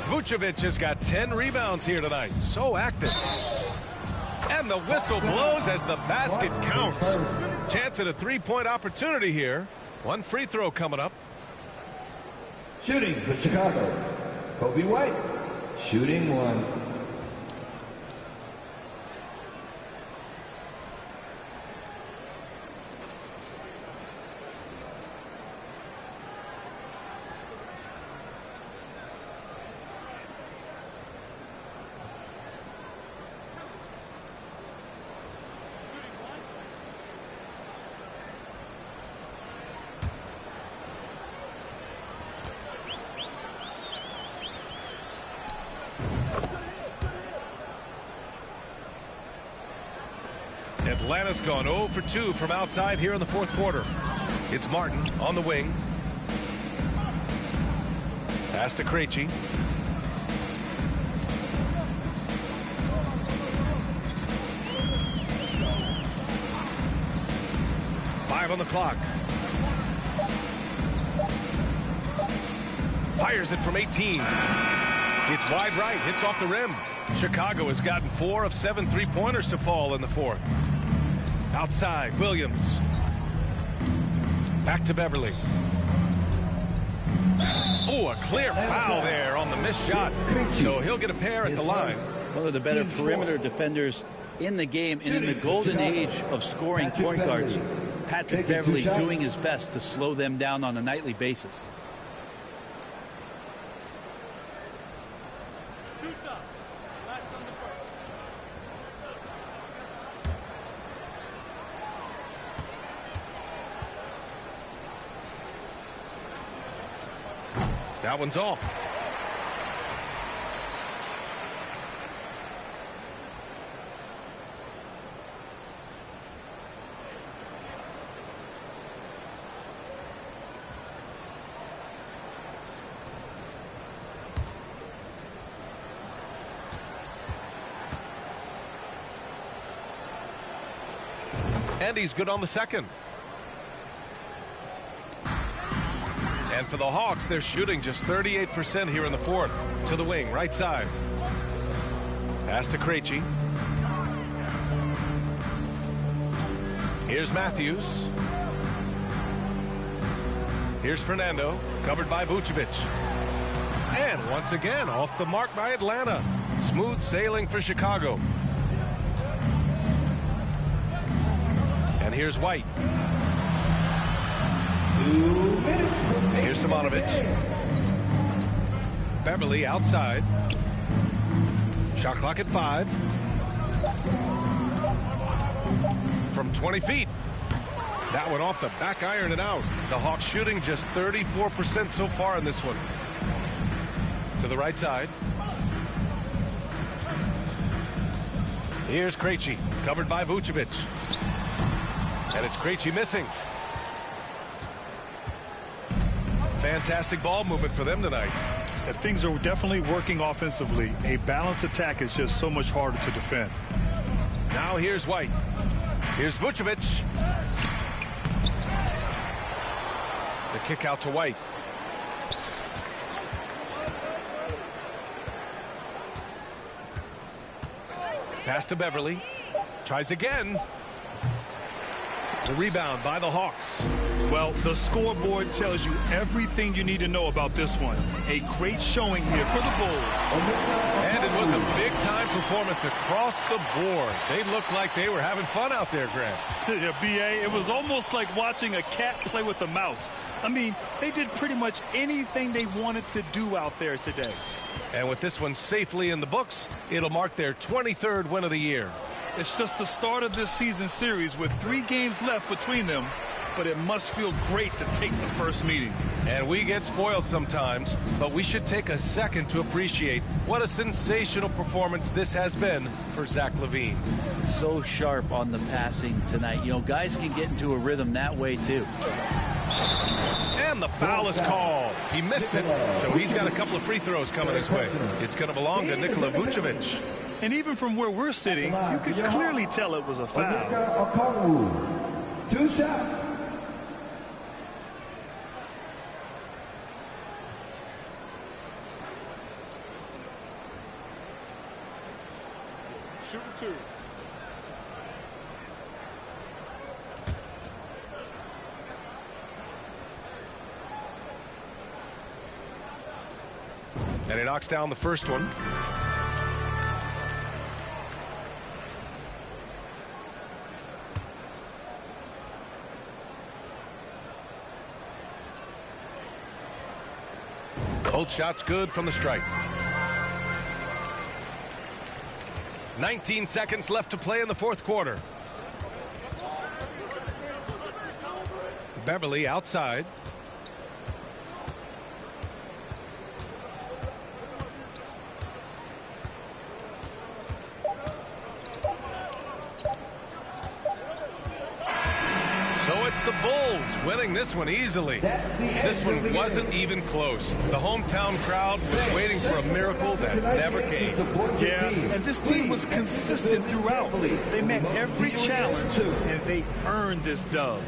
C: Vucevic has got 10 rebounds here tonight. So active. And the whistle blows as the basket counts. Chance at a 3-point opportunity here. 1 free throw coming up.
H: Shooting for Chicago, Kobe White. Shooting 1.
C: Atlanta's gone 0 for 2 from outside here in the 4th quarter. It's Martin on the wing. Pass to Krejci. Five on the clock. Fires it from 18. It's wide right, hits off the rim. Chicago has gotten 4 of 7 3-pointers to fall in the 4th. Outside, Williams. Back to Beverly. Oh, a clear foul there on the missed shot. So he'll get a pair at the line.
F: One of the better perimeter defenders in the game, and in the golden age of scoring point guards, Patrick Beverly doing his best to slow them down on a nightly basis.
C: That one's off. And he's good on the second. And for the Hawks, they're shooting just 38% here in the fourth. To the wing, right side. Pass to Krejci. Here's Matthews. Here's Fernando, covered by Vucevic. And once again, off the mark by Atlanta. Smooth sailing for Chicago. And here's White.
H: 2 minutes.
C: Here's Simonovic. Beverly outside. Shot clock at 5. From 20 feet. That one off the back iron and out. The Hawks shooting just 34% so far in this one. To the right side. Here's Krejci, covered by Vucevic. And it's Krejci missing. Fantastic ball movement for them tonight.
E: And things are definitely working offensively. A balanced attack is just so much harder to defend.
C: Now here's White. Here's Vucevic. The kick out to White. Pass to Beverly. Tries again. The rebound by the Hawks.
E: Well, the scoreboard tells you everything you need to know about this one. A great showing here for the Bulls.
C: And it was a big-time performance across the board. They looked like they were having fun out there, Grant.
E: Yeah, B.A., it was almost like watching a cat play with a mouse. I mean, they did pretty much anything they wanted to do out there today.
C: And with this one safely in the books, it'll mark their 23rd win of the year.
E: It's just the start of this season series with 3 games left between them, but it must feel great to take the first meeting.
C: And we get spoiled sometimes, but we should take a second to appreciate what a sensational performance this has been for Zach LaVine.
F: So sharp on the passing tonight. You know, guys can get into a rhythm that way too.
C: And the foul is called. He missed it, so he's got a couple of free throws coming his way. It's going to belong to Nikola Vucevic.
E: And even from where we're sitting, you could clearly tell it was a foul.
H: Okongwu, 2 shots.
G: Shooting 2.
C: And he knocks down the first one. Both shots good from the stripe. 19 seconds left to play in the fourth quarter. Beverly outside. So it's the Bulls winning this one easily. This one wasn't even close. The hometown crowd was waiting for a miracle that never came.
E: Yeah, and this team was consistent throughout. They met every challenge, and they earned this dub.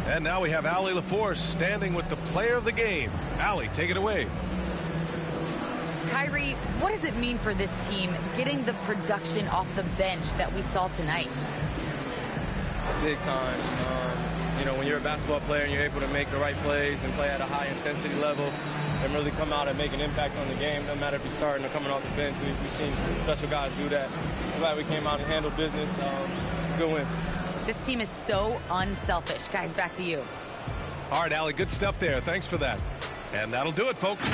C: And now we have Allie LaForce standing with the player of the game. Allie, take it away.
D: Kyrie, what does it mean for this team getting the production off the bench that we saw tonight?
N: Big time. You know, when you're a basketball player and you're able to make the right plays and play at a high intensity level and really come out and make an impact on the game, no matter if you're starting or coming off the bench, we've seen special guys do that. I'm glad we came out and handled business. It's a good win.
D: This team is so unselfish. Guys, back to you.
C: All right, Allie, good stuff there. Thanks for that. And that'll do it, folks.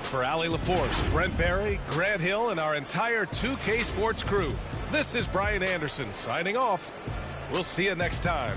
C: For Allie LaForce, Brent Barry, Grant Hill, and our entire 2K Sports crew, this is Brian Anderson signing off. We'll see you next time.